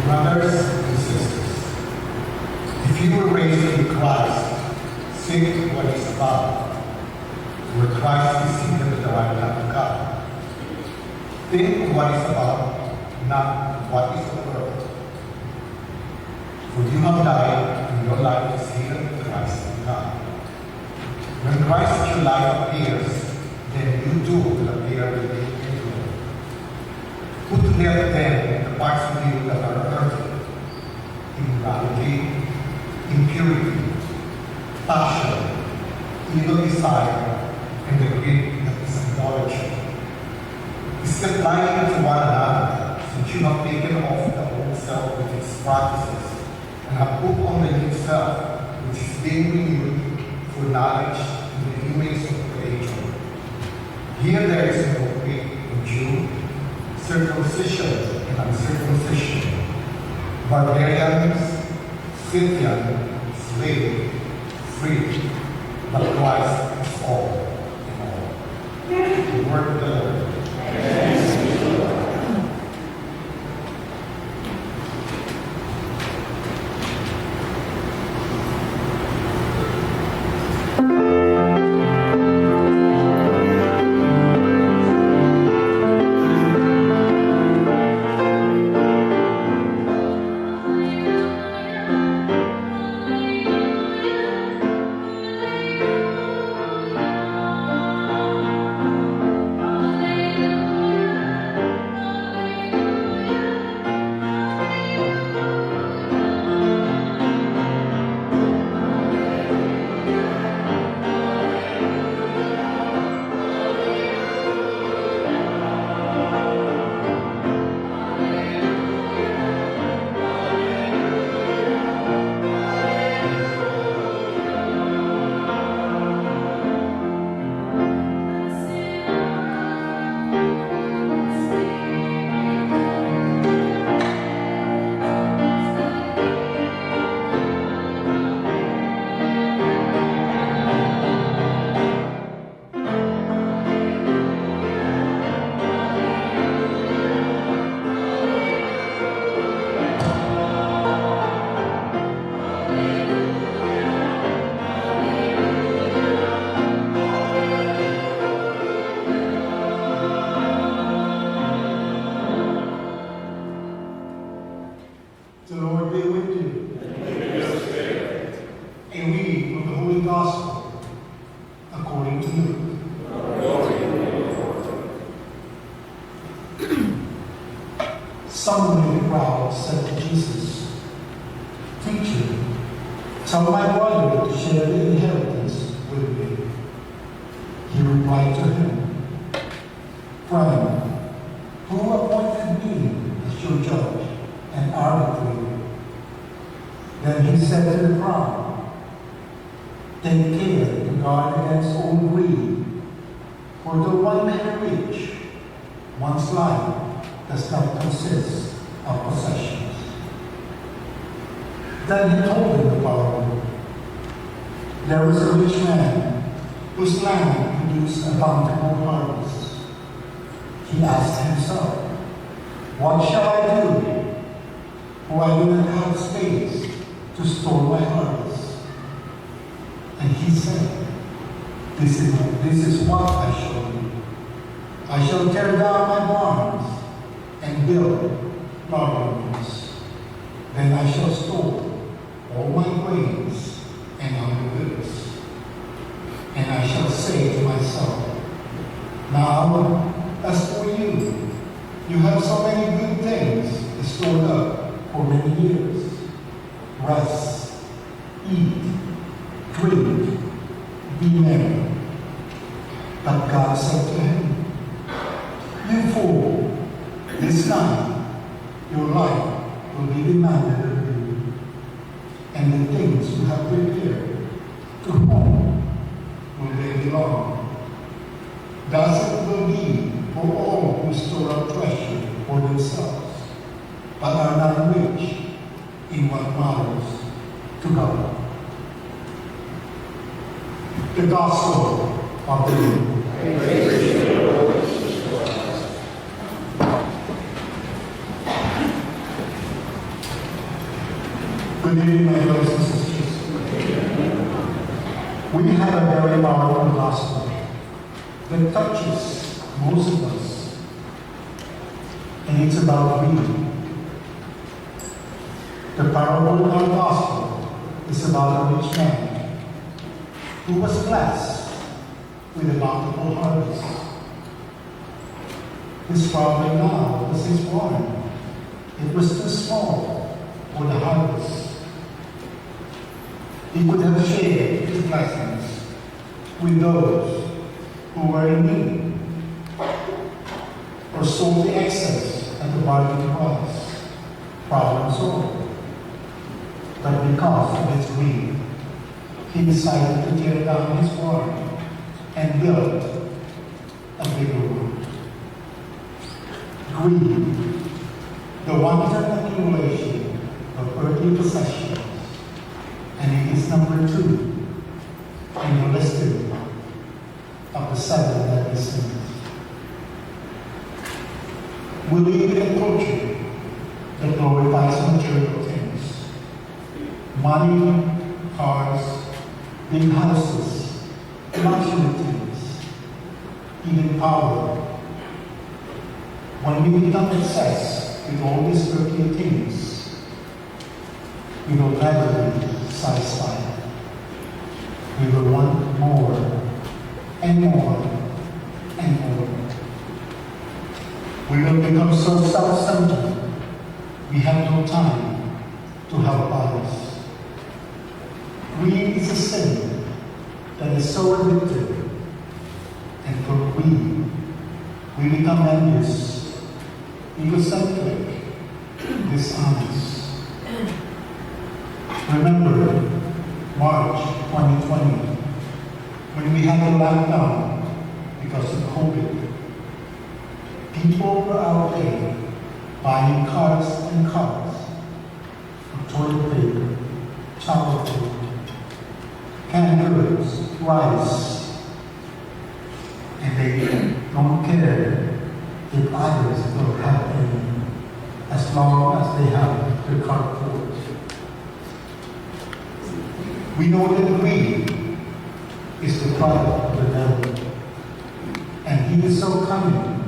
Brothers and sisters, if you were raised in Christ, seek what is above, where Christ is seated at the right hand of God. Think what is above, not what is on earth. For you have died, and your life is hidden with Christ in God. When Christ your life appears, then you too will appear with him in glory. Put to death then the parts of you that are earthly: immorality, impurity, passion, evil desire, and the greed that is idolatry. Step lying to one another, since you have taken off the old self with its practices, and have put on the new self, which is being renewed for knowledge in the image of the creator. Here there is no Greek or Jew, circumcision and uncircumcision, barbarians, Scythian, slave, free, but Christ is all in all. The word of the Lord.
The Lord be with you. A reading from the Holy Gospel according to Luke. Someone in the crowd said to Jesus, "Teacher, tell my brother to share the inheritance with me." He replied to him, "Friend, who appointed me as your judge and arbitrator?" Then he said to the crowd, "Take care to guard against all greed, for though one may be rich, one's life does not consist of possessions." Then he told them the parable. There was a rich man whose land produced a bountiful harvest. He asked himself, "What shall I do? For I do not have space to store my harvest." And he said, this is what I shall do. I shall tear down my barns and build larger ones. Then I shall store all my grains and other goods. And I shall say to myself, now, as for you, you have so many good things stored up for many years. Rest, eat, drink, be merry. But God said to him, "You fool, this night your life will be demanded of you, and the things you have prepared, to whom will they belong? Thus it will be for all who store up treasure for themselves, but are not rich in what matters to God." The Gospel of the Lord. Good evening, my brothers and sisters. We have a very powerful gospel that touches most of us, and it's about me. The parable in our gospel is about a rich man who was blessed with a bountiful harvest. His problem now was his barn. It was too small for the harvest. He could have shared his blessings with those who were in need, or sold the excess at the bargain price. Problem solved. But because of his greed, he decided to tear down his barn and build a bigger one. Greed, the wanton accumulation of earthly possessions, and it is number 2 in the listing of the 7 deadly sins. We live in a culture that glorifies material things: money, cars, big houses, luxury things, even power. When we become obsessed with all these earthly things, we will never be satisfied. We will want more and more and more. We will become so self-centered, we have no time to help others. Greed is a sin that is so addictive, and for greed, we become envious, egocentric, dishonest. Remember March 2020, when we had the lockdown because of COVID. People were out there buying cars and cars of toilet paper, chocolate food, canned goods, rice, and they don't care if others don't have any, as long as they have the cart food. We know that greed is the product of the devil, and he is so cunning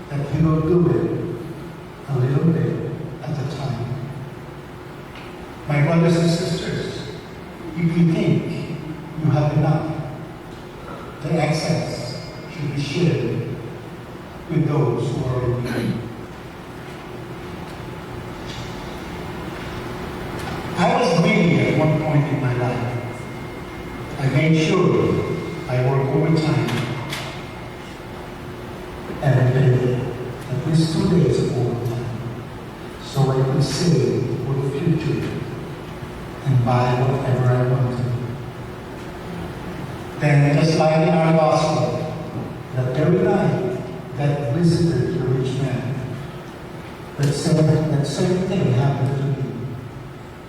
that he will do it a little bit at a time. My brothers and sisters, if you think you have enough, the excess should be shared with those who are in need. I was greedy at one point in my life. I made sure I worked overtime every day, at least 2 days of overtime, so I could save for the future and buy whatever I wanted. Then, just like in our gospel, that very night that visited the rich man, that same thing happened to me.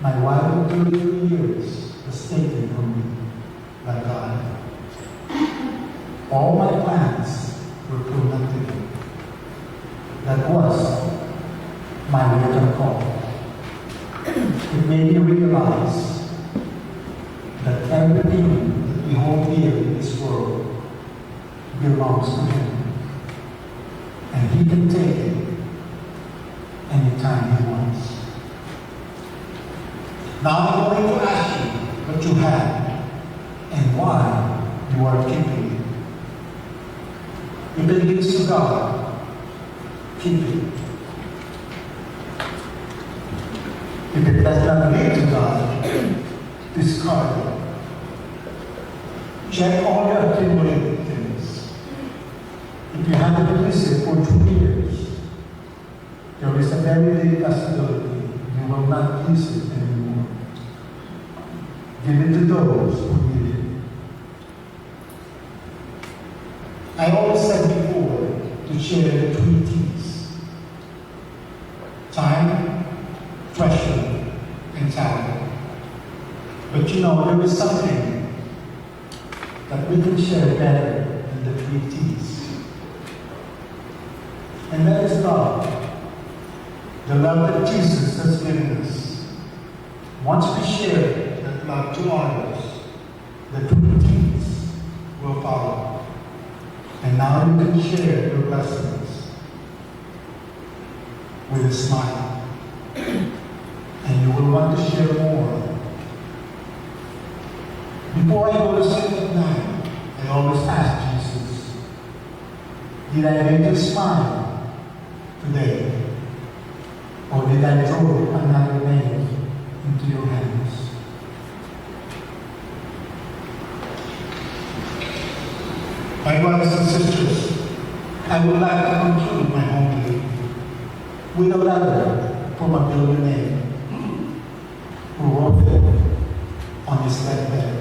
My wife of 33 years was taken from me by God. All my plans were for nothing. That was my wake-up call. It made me realize that everything that we hold dear in this world belongs to Him. And He can take it anytime He wants. Now I'm going to ask you what you have and why you are keeping it. If it leads to God, keep it. If it does not lead to God, discard it. Check all your accumulated things. If you haven't used it for 2 years, there is a very big possibility you will not use it anymore. Give it to those who need it. I always said before to share the 3 T's: time, treasure, and talent. But you know, there is something that we can share better than the 3 T's. And that is love. The love that Jesus has given us. Once we share that love to others, the routines will follow. And now you can share your blessings with a smile. And you will want to share more. Before I go to sleep at night, I always ask Jesus, did I make you smile today? Or did I throw another nail into your hands? My brothers and sisters, I would like to conclude my homily with a letter from a billionaire who wrote it on his deathbed.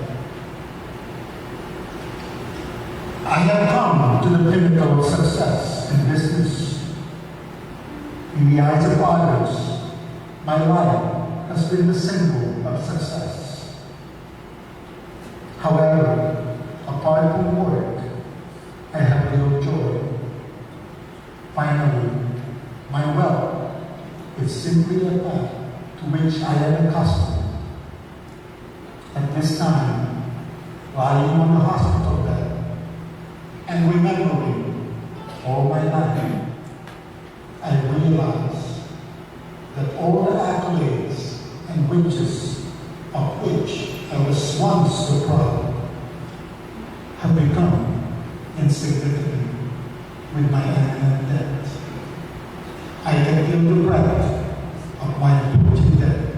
I have come to the pinnacle of success in business. In the eyes of others, my life has been the symbol of success. However, apart from work, I have little joy. Finally, my wealth is simply a fact to which I am accustomed. At this time, lying on the hospital bed and remembering all my life, I realize that all the accolades and riches of which I was once so proud have become insignificant with my eminent debt. I can feel the breath of my approaching death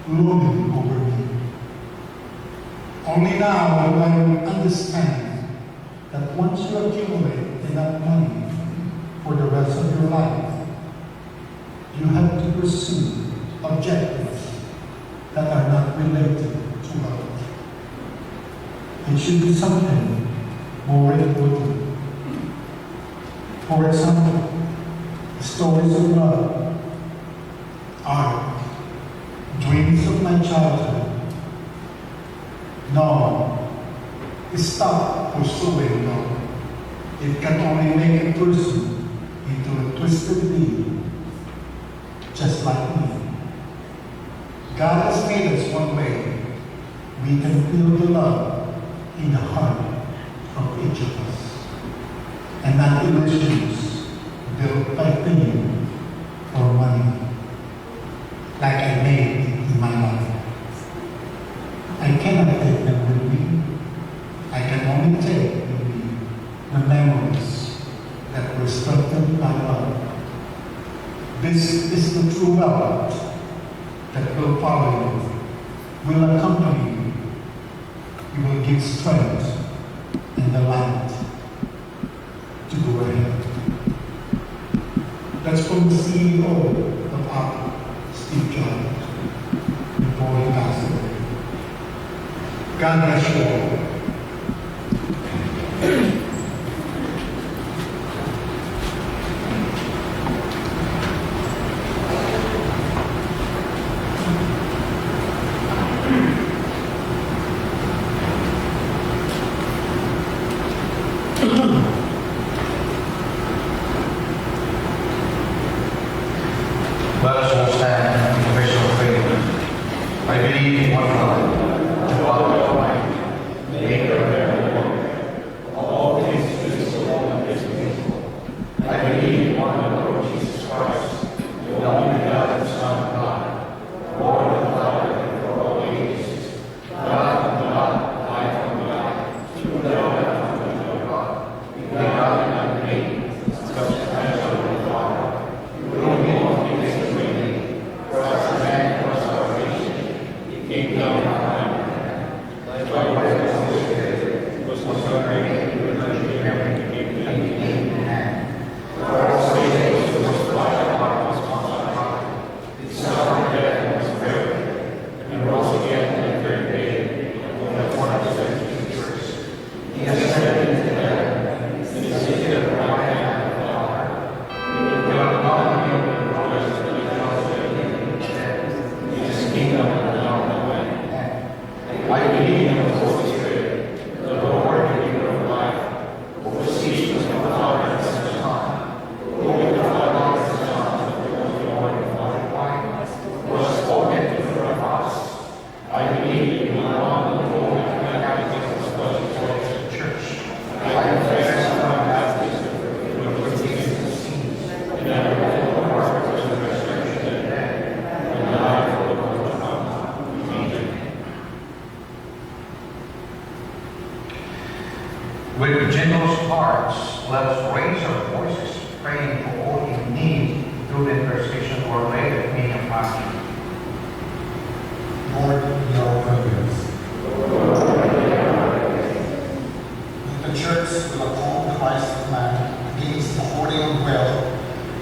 looming over me. Only now will I understand that once you accumulate enough money for the rest of your life, you have to pursue objectives that are not related to wealth. It should be something more important. For example, stories of love, art, dreams of my childhood. No, stop pursuing love. It can only make a person into a twisted being, just like me. God has made us one way. We can feel the love in the heart of each of us, and not illusions built by fame or money, like I made in my life. I cannot take them with me. I can only take with me the memories that were strengthened by love. This is the true wealth that will follow you, will accompany you. You will give strength and the light to go ahead. That's from the CEO of Apple, Steve Jobs, before he passed away. God bless you all.
Let us all stand in official faith. I believe in one God, the Father Almighty, maker of heaven and earth, all things visible and invisible. I believe in one Lord Jesus Christ, the only begotten Son of God, born of the Father before all ages, God from God, light from God, true God and true God, begotten and made, substantial with the Father, ruling all things. Kingdom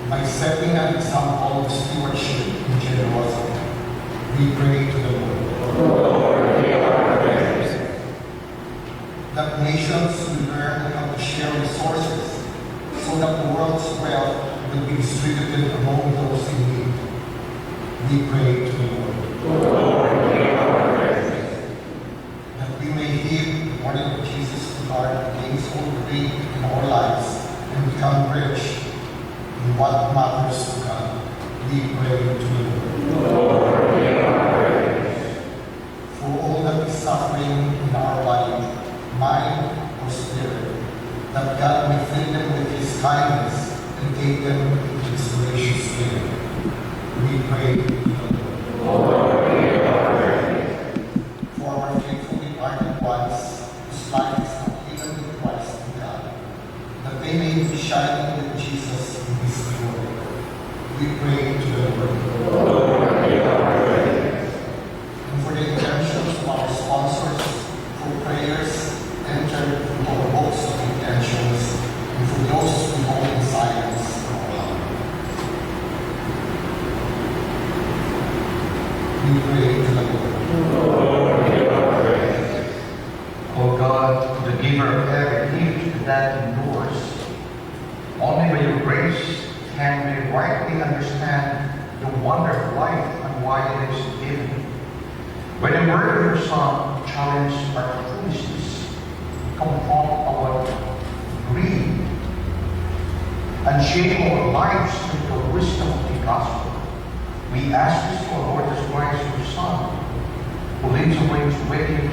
by setting an example of stewardship and generosity. We pray to the Lord. That nations will learn how to share resources so that the world's wealth will be distributed among those in need. We pray to the Lord. That we may hear the warning of Jesus to guard against all greed in our lives and become rich in what matters to God. We pray to the Lord. For all that is suffering in our body, mind, or spirit, that God may fill them with His kindness and take them into His gracious care. We pray to the Lord. For our faithful departed ones, whose life is not hidden with Christ in God, that they may be shining with Jesus in His glory. We pray to the Lord. And for the intentions of our sponsors, for prayers entered into our books of intentions, and for those who hold in silence for our help. We pray to the Lord.
O God, the giver of every gift that endures, only by your grace can we rightly understand the wonder of life and why it is given. When the word of your Son challenged our foolishness, confront our greed, and shape our lives with the wisdom of the gospel, we ask this to our Lord Jesus Christ, your Son, who leads away to wicked,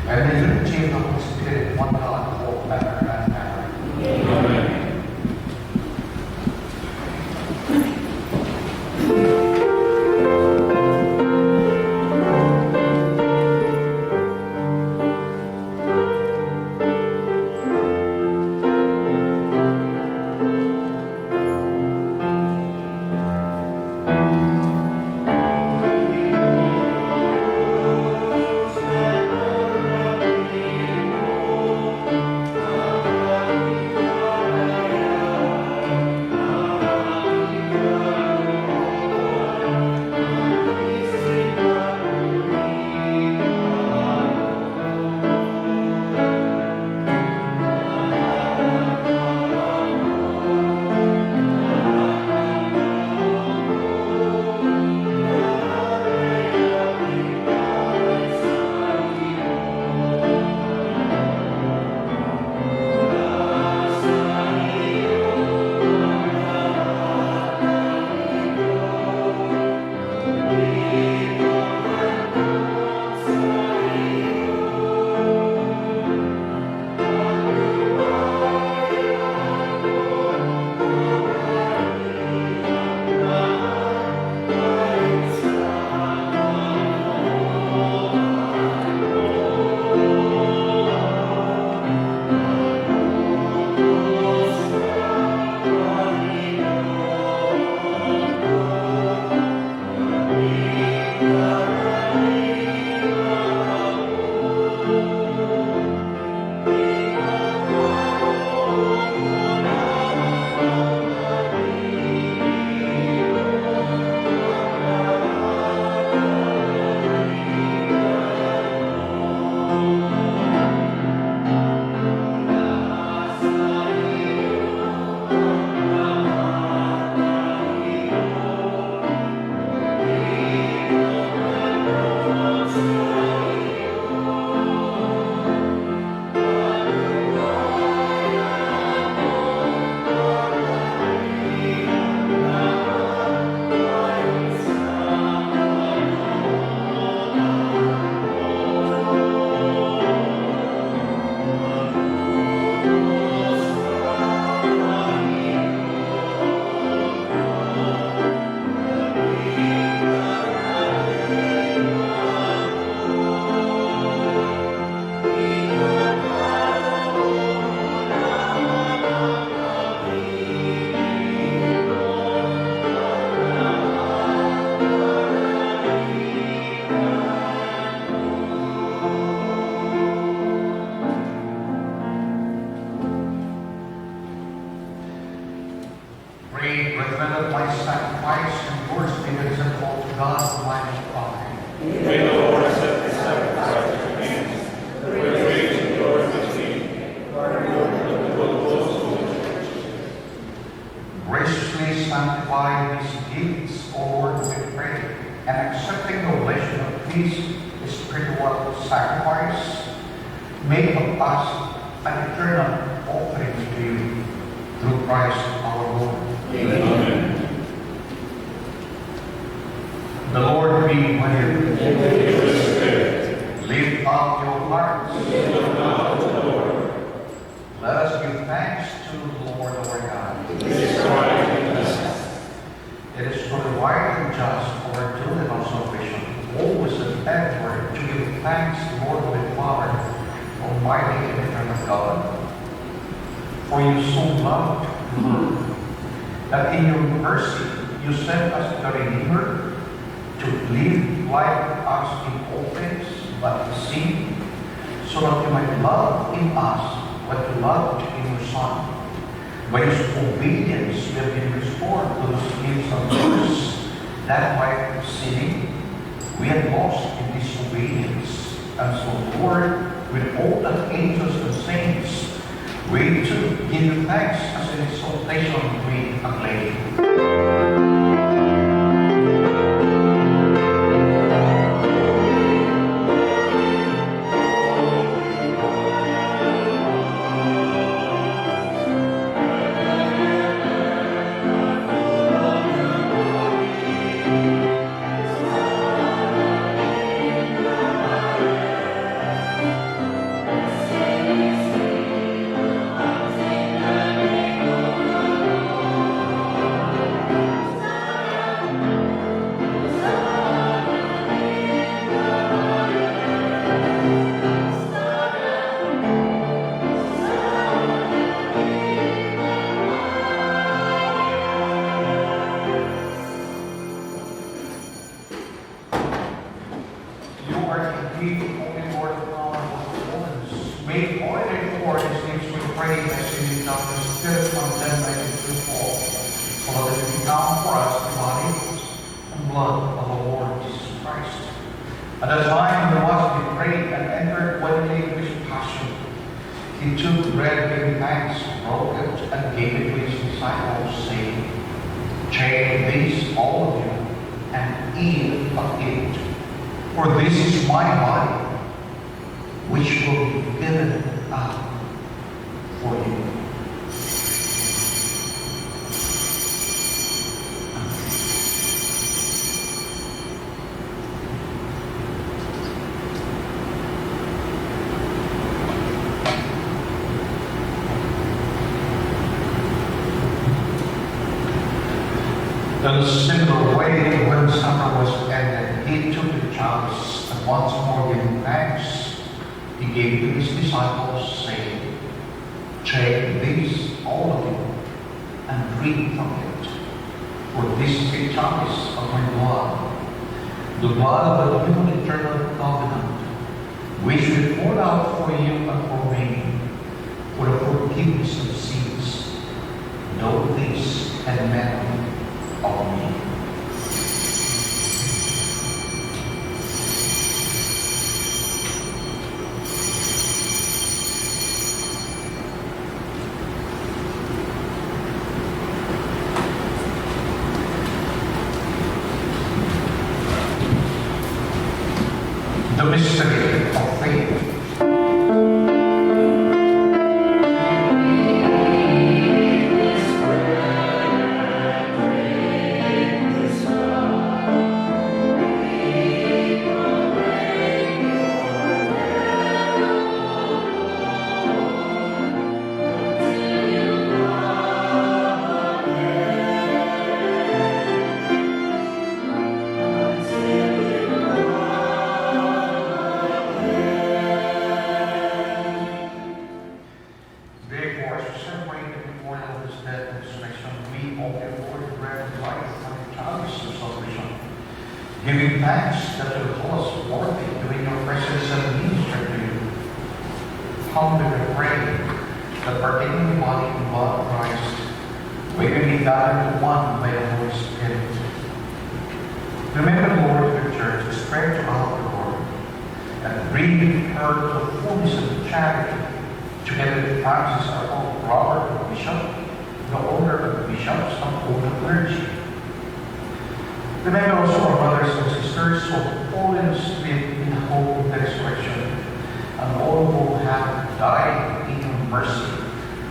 and the unity of the Holy Spirit, one God, forever and ever. Amen. pray, brethren, that my sacrifice and yours be acceptable to God, Almighty Father.
May the Lord accept the sacrifice at your hands, for the praise and glory of his name, for the good of the whole church.
Graciously sanctify these gifts, O Lord, we pray, and accepting the relation of peace, the spiritual sacrifice, make of us an eternal offering to you, through Christ our Lord.
Amen.
The Lord be with you.
And with your spirit.
Lift up your hearts.
Lift up the Lord.
Let us give thanks to the Lord our God.
It is right and just.
It is for the right and just, for our duty and our salvation, always and ever, to give thanks to Lord the Father, Almighty and eternal God. For you so loved the world, that in your mercy you sent us the Redeemer to live like us in all things, but in sin, so that you might love in us what you loved in your Son. By his obedience we have been restored to the schemes of yours, that by sinning we had lost in disobedience. And so, Lord, with all the angels and saints, we too give you thanks as an exaltation we acclaim. At the time he was betrayed and entered willingly into his passion, he took bread, giving thanks, broke it, and gave it to his disciples, saying, "Take this, all of you, and eat of it, for this is my body, which will be given up for you." In a similar way, when supper was ended, he took the chalice, and once more giving thanks, he gave it to his disciples, saying, "Take this, all of you, and drink from it, for this is the chalice of my blood, the blood of the new and eternal covenant, which will be poured out for you and for me, for the forgiveness of sins. Do this and memory of me." The mystery of faith. Giving thanks that you call us worthy to be in your presence and minister to you. Humbly we pray that partaking the body and blood of Christ, we can be gathered to one by the Holy Spirit. Remember, Lord, your church is spread throughout the world, and bring her to the fullness of charity, together with Francis, our Pope, Robert, the Bishop, the order of the bishops, and all the clergy. Remember also our brothers and sisters who have fallen asleep in hope of the resurrection, and all who have died in your mercy.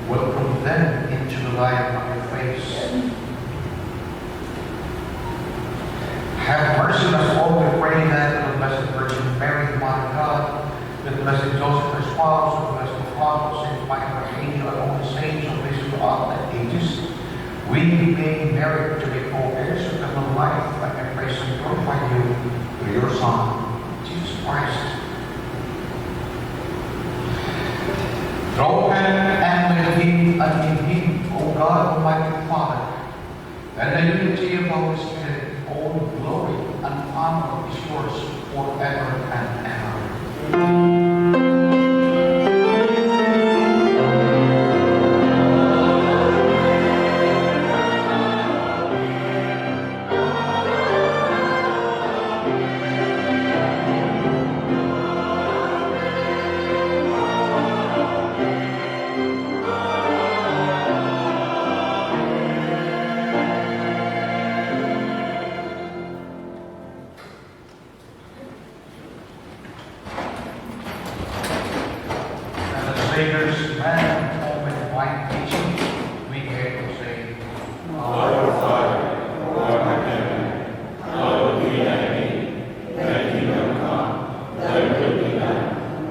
Welcome them into the light of your face. Have mercy on us all, we pray, that the Blessed Virgin Mary, Mother of God, with Blessed Joseph, her spouse, with Blessed Father, Saint Michael, Archangel, and all the saints who praise throughout the ages, we may merit to be co-heirs of eternal life, and may praise and glorify you through your Son, Jesus Christ. Through him and with him and in him, O God, Almighty Father, and the unity of the Holy Spirit, all glory and honor is yours forever and ever. Savior's man, home and wine teaching, we hear him say,
Our Father, who art in heaven, hallowed be thy name. Thy kingdom come, thy will be done,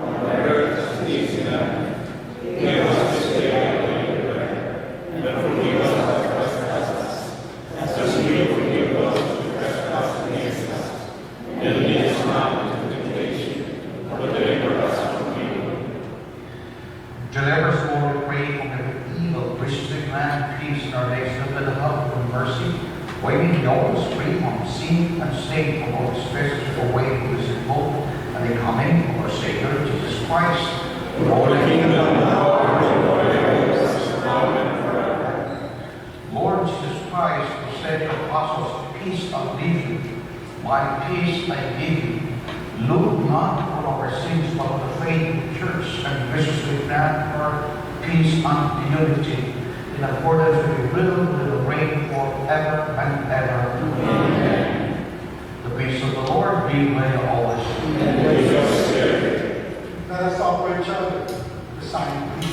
on earth as it is in heaven. Give us this day our daily bread, and forgive us our trespasses, as we forgive those who trespass against us. And lead us not into temptation, but deliver us from evil.
Deliver us, Lord, we pray, from every evil, Christian man, peace in our days, live with the help and mercy, waiting the always free from sin and stain, from all distresses, for way who is in hope, and the coming of our Savior, Jesus Christ.
All the kingdom and power and glory are yours, now and forever.
Lord Jesus Christ, who said to the apostles, peace I leave you, my peace I give you. Look not on our sins, but on the faith of the church, and graciously grant her peace and unity, in accordance with your will, will reign forever and ever. Amen. The peace of the Lord be with you always.
With your spirit.
Let us offer each other the sign of peace.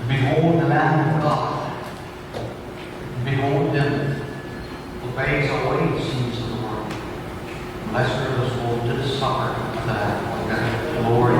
Behold the Lamb of God. Behold him who bears away the sins of the world. Blessed are those who go to the supper of the Lamb of God. Lord,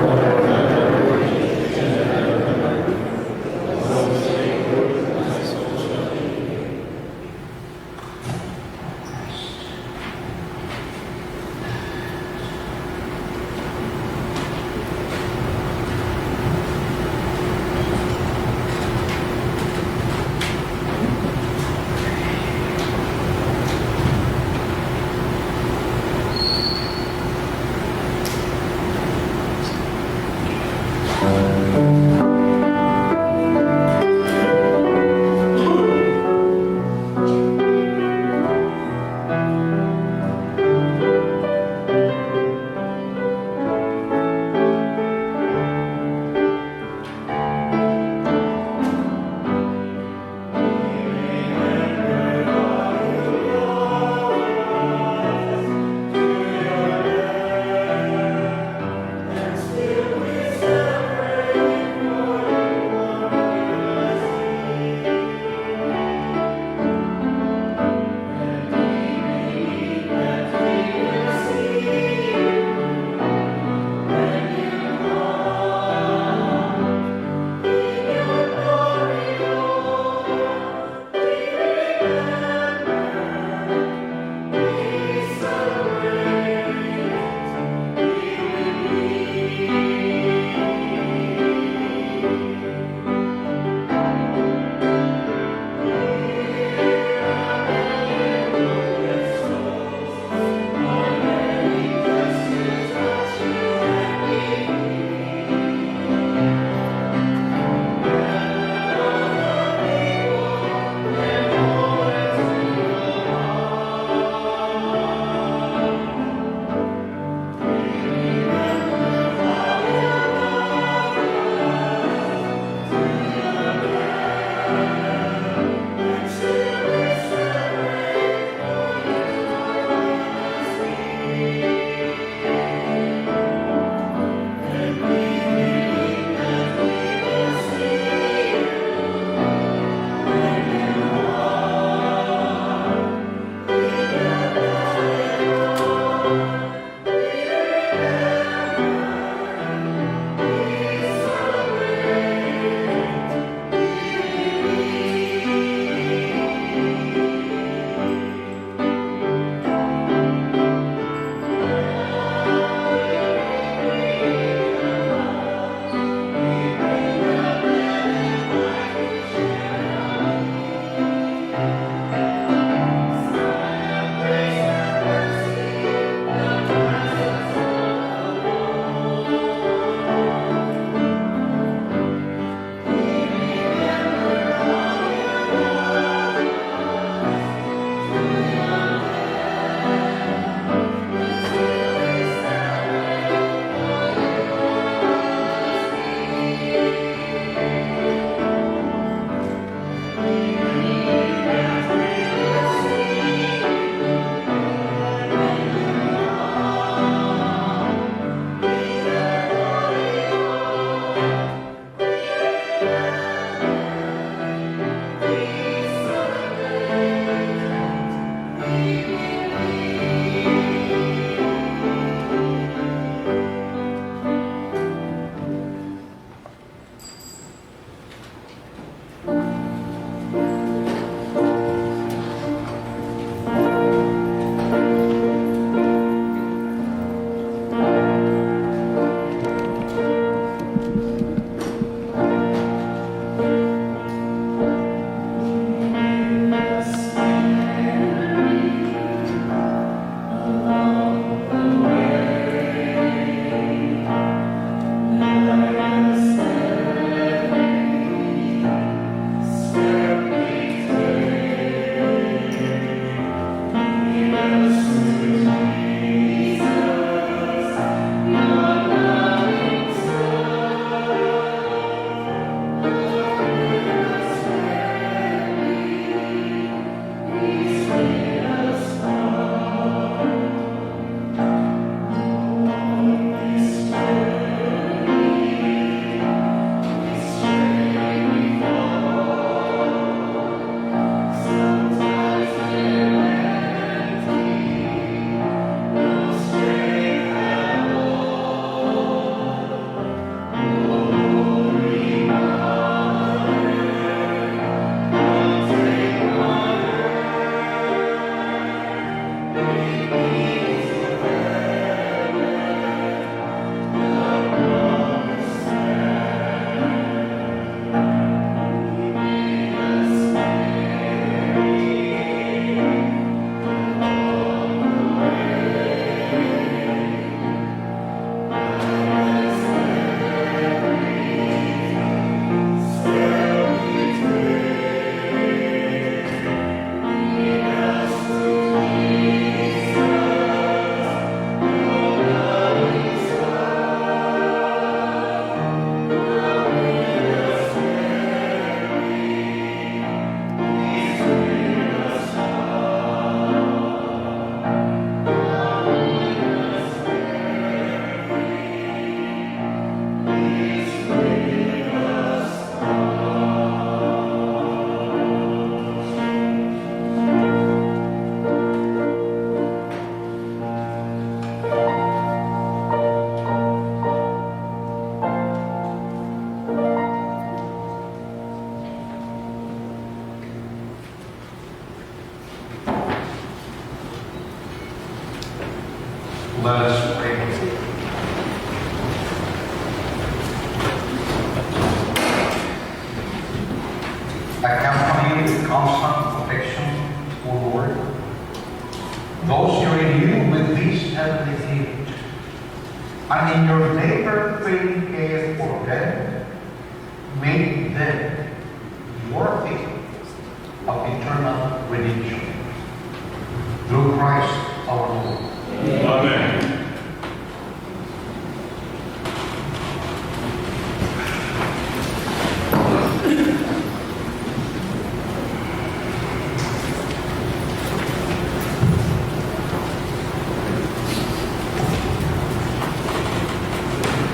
Let us pray. Accompany with constant protection, O Lord, those you renew with these heavenly gifts, and in your labor-free care for them, make them worthy of eternal redemption. Through Christ our Lord.
Amen.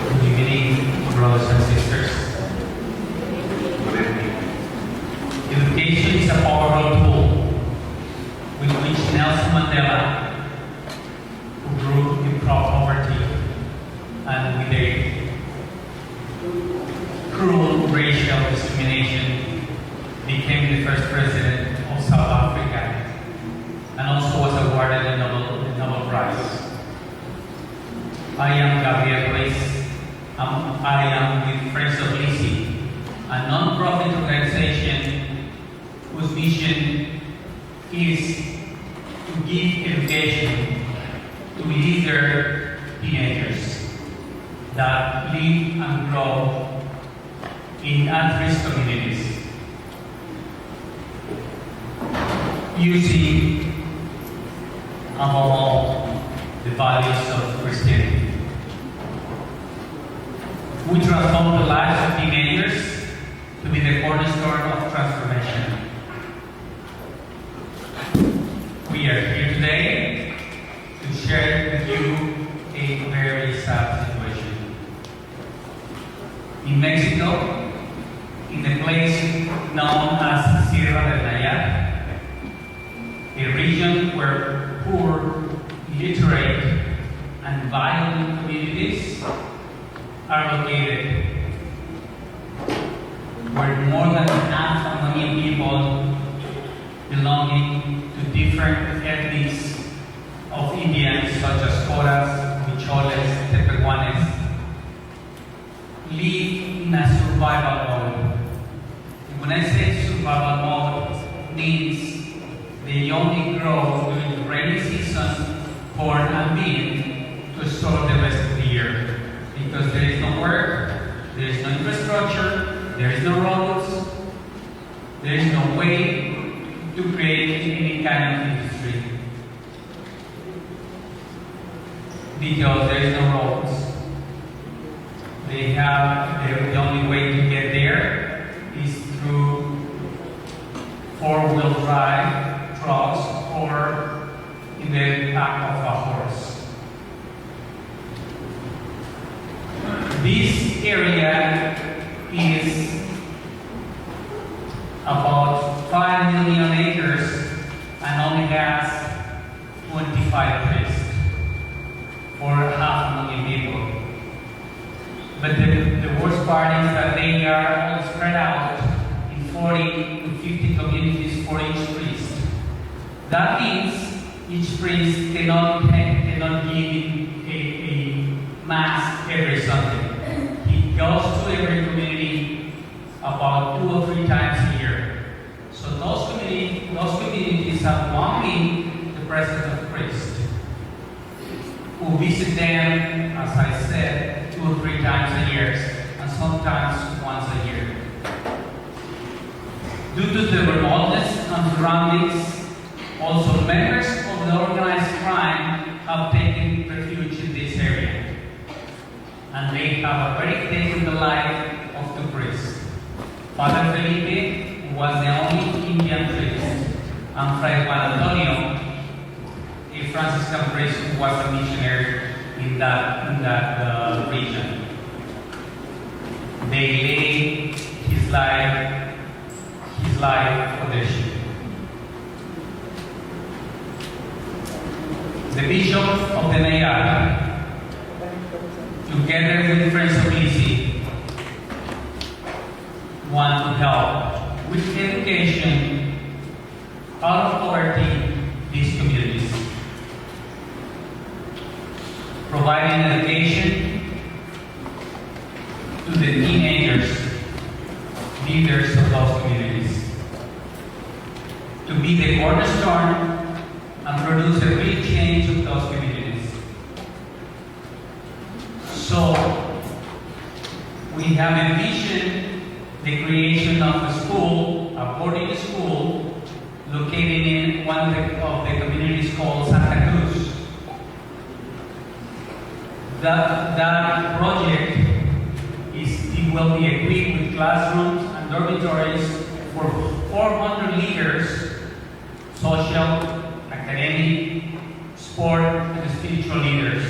Good evening, brothers and sisters.
Good evening.
Education is a powerful tool with which Nelson Mandela, who grew in poverty and with a cruel racial discrimination, became the first president of South Africa and also was awarded the Nobel Prize. I am Gabriel Ruiz. I am with Friends of Lisi, a non-profit organization whose mission is to give education to leader teenagers that live and grow in at-risk communities, using, above all, the values of Christianity. We transform the lives of teenagers to be the cornerstone of transformation. We are here today to share with you a very sad situation. In Mexico, in the place known as Sierra del Nayar, a region where poor, illiterate, and violent communities are located, where more than half a million people belonging to different ethnics of Indians such as Coras, Huicholes, Tepehuanes, live in a survival mode. And when I say survival mode, means they only grow during the rainy season, corn and bean, to store the rest of the year. Because there is no work, there is no infrastructure, there is no roads, there is no way to create any kind of industry. Because there is no roads. The only way to get there is through four-wheel drive trucks or in the back of a horse. This area is about 5 million acres and only has 25 priests for 500,000 people. But the worst part is that they are all spread out in 40 to 50 communities for each priest. That means each priest cannot give a mass every Sunday. He goes to every community about 2 or 3 times a year. So those communities have one week the presence of priest, who visit them, as I said, 2 or 3 times a year, and sometimes once a year. Due to the remoteness and surroundings, also members of the organized crime have taken refuge in this area, and they have already taken the life of 2 priests. Father Felipe, who was the only Indian priest, and Fray Juan Antonio, a Franciscan priest who was a missionary in that region. They laid his life for the sheep. The Bishop of the Nayara, together with Friends of Lisi, want to help with education out of poverty these communities, providing education to the teenagers, leaders of those communities, to be the cornerstone and produce a real change of those communities. So, we have envisioned the creation of a school, a boarding school, located in one of the communities called Santa Cruz. That project it will be equipped with classrooms and dormitories for 400 leaders, social, academic, sport, and spiritual leaders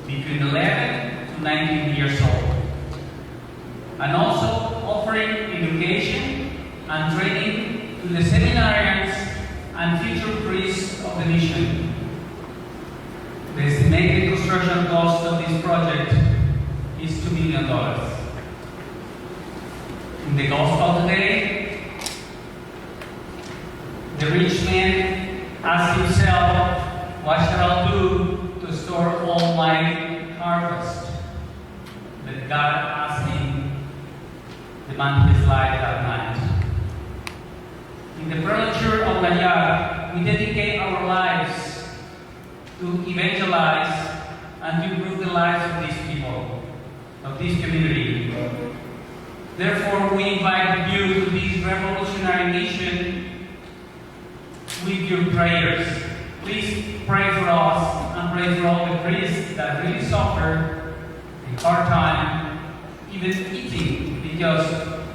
between 11 to 19 years old, and also offering education and training to the seminarians and future priests of the mission. The estimated construction cost of this project is $2 million. In the gospel today, the rich man asked himself, what shall I do to store all my harvest? But God asked him to demand his life that night. In the furniture of Nayar, we dedicate our lives to evangelize and to improve the lives of these people, of this community. Therefore, we invite you to this revolutionary mission with your prayers. Please pray for us and pray for all the priests that really suffer a hard time even eating, because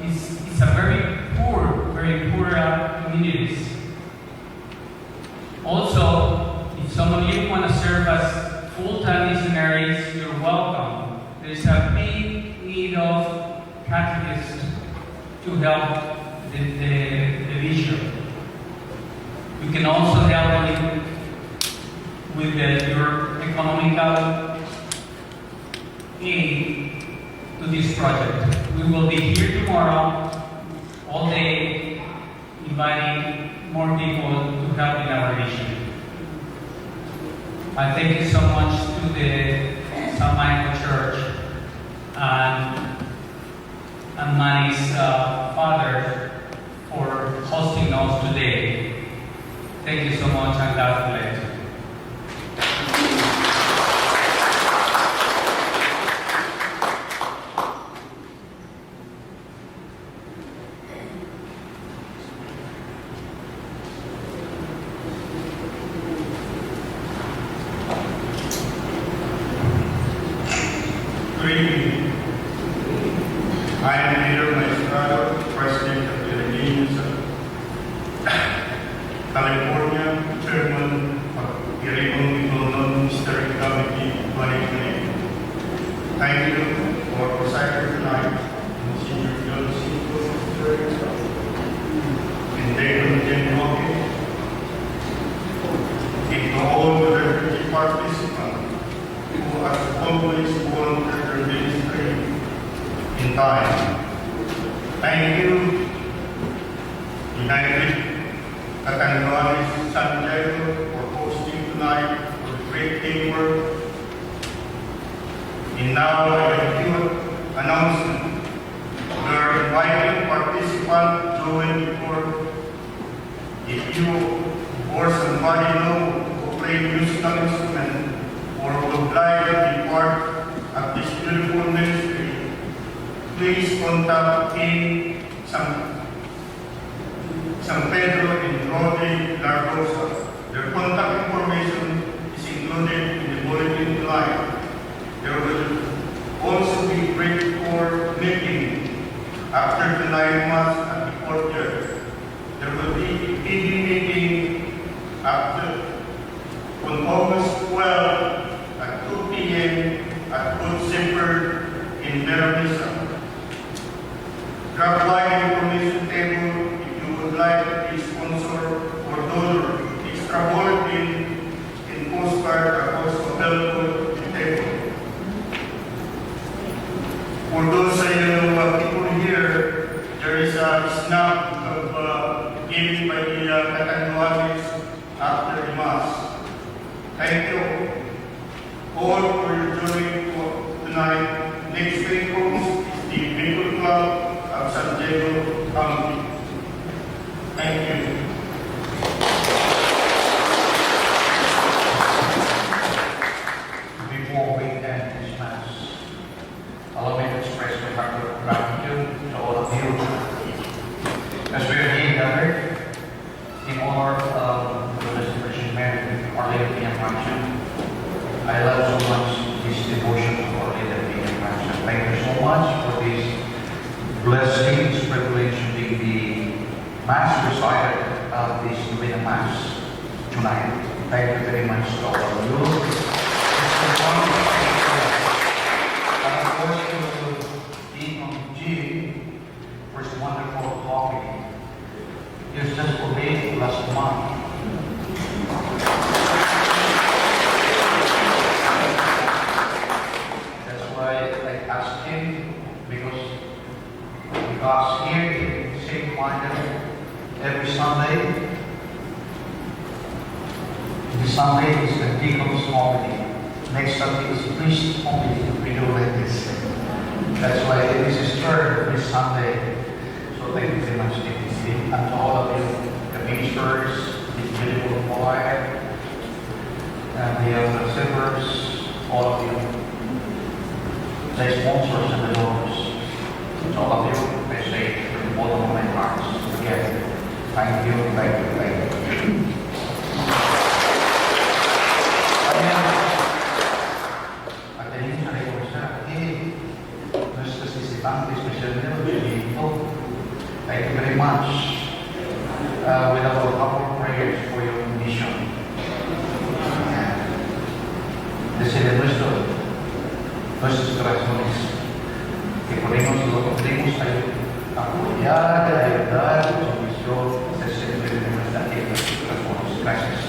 it's a very poor communities. Also, if some of you want to serve as full-time missionaries, you're welcome. There's a big need of catechists to help the bishop. You can also help with your economical aid to this project. We will be here tomorrow all day inviting more people to help in our mission. I thank you so much to the St. Michael Church and Manny's father for hosting us today. Thank you so much, and God bless you.
Good evening. I am Peter Maestrado, President of the Allegiance of California, Chairman of the Irreconcilable Ministerial Committee 2020. Thank you for presiding tonight, Monsignor John C. and David J. Roque, and to all the refugee participants who have always volunteered their ministry in time. Thank you, United Catedrales San Diego, for hosting you or somebody know who play musical instrument or would like to be part of this beautiful ministry, please contact King San Pedro and Rode Largosa. Their contact information is included in the bulletin tonight. There will also be break for meeting after the 9 months at the courtyard. There will be evening meeting after on August 12 at 2 p.m. at Good Shepherd in Veronesa. Drop by the information table if you would like to be sponsor or donor. Extra bulletin and postcard are also available at the table. For those people here, there is a snap of given by the Catanduanes after the Mass. Thank you all for joining tonight. Next week is the Bingo Club of San Diego County. Thank you.
Before we end this Mass, allow me to express my heart of gratitude to all of you. As we are here gathered in honor of the Blessed Virgin Mary, Our Lady of the Assumption, I love so much this devotion to Our Lady of the Assumption. Thank you so much for this blessing, this privilege to be the Mass recited of this Novena Mass tonight. Thank you very much to all of you. And of course, to Deacon G for his wonderful talking. He was just ordained last month. That's why I asked him, because here in St. Michael, every Sunday, this Sunday is the deacon's homily. Next Sunday is priest homily. We do like this. That's why this is third this Sunday. So thank you very much, Deacon C. And to all of you, the ministers, the beautiful choir, and the servers, all of you, the sponsors and the donors. To all of you, I say from the bottom of my heart, again, thank you, thank you, thank you. At the end, I was nuestros visitantes, thank you very much. With our couple prayers for your mission. Desde nuestros corazones que podemos apoyar, ayudar su misión de servir en nuestra tierra. Gracias.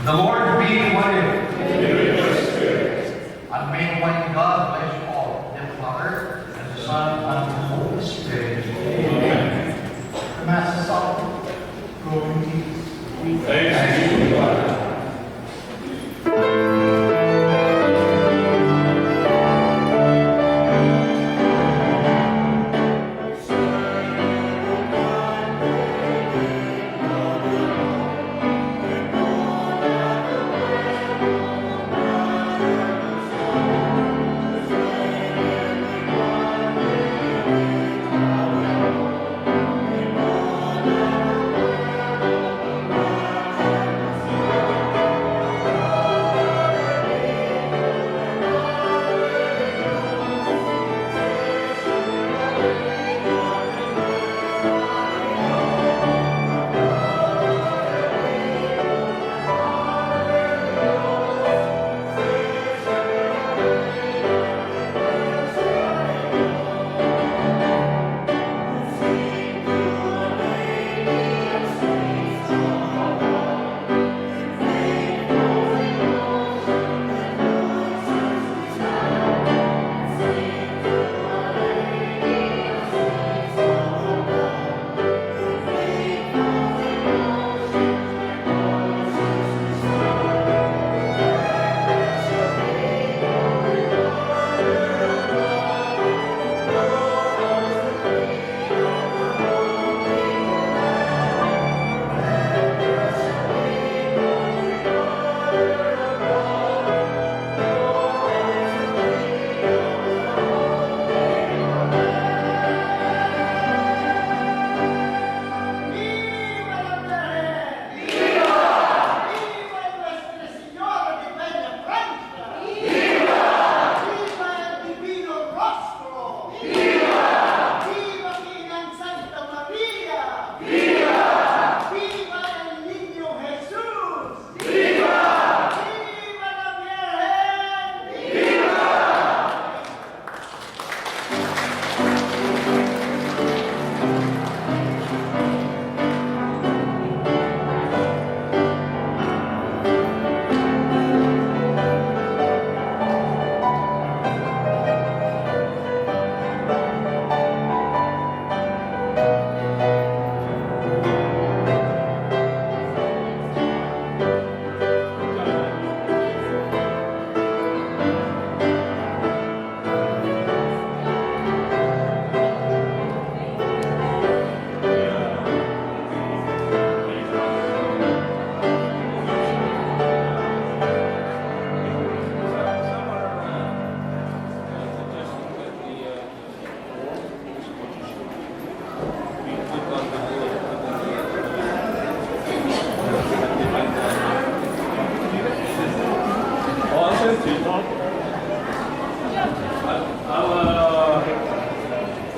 The Lord be with you. And may Almighty God bless you all, the Father, and the Son, and the Holy Spirit. Amen.
The Mass is over. Go in peace.
Thanks be to God.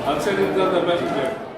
I'll send it to the messenger.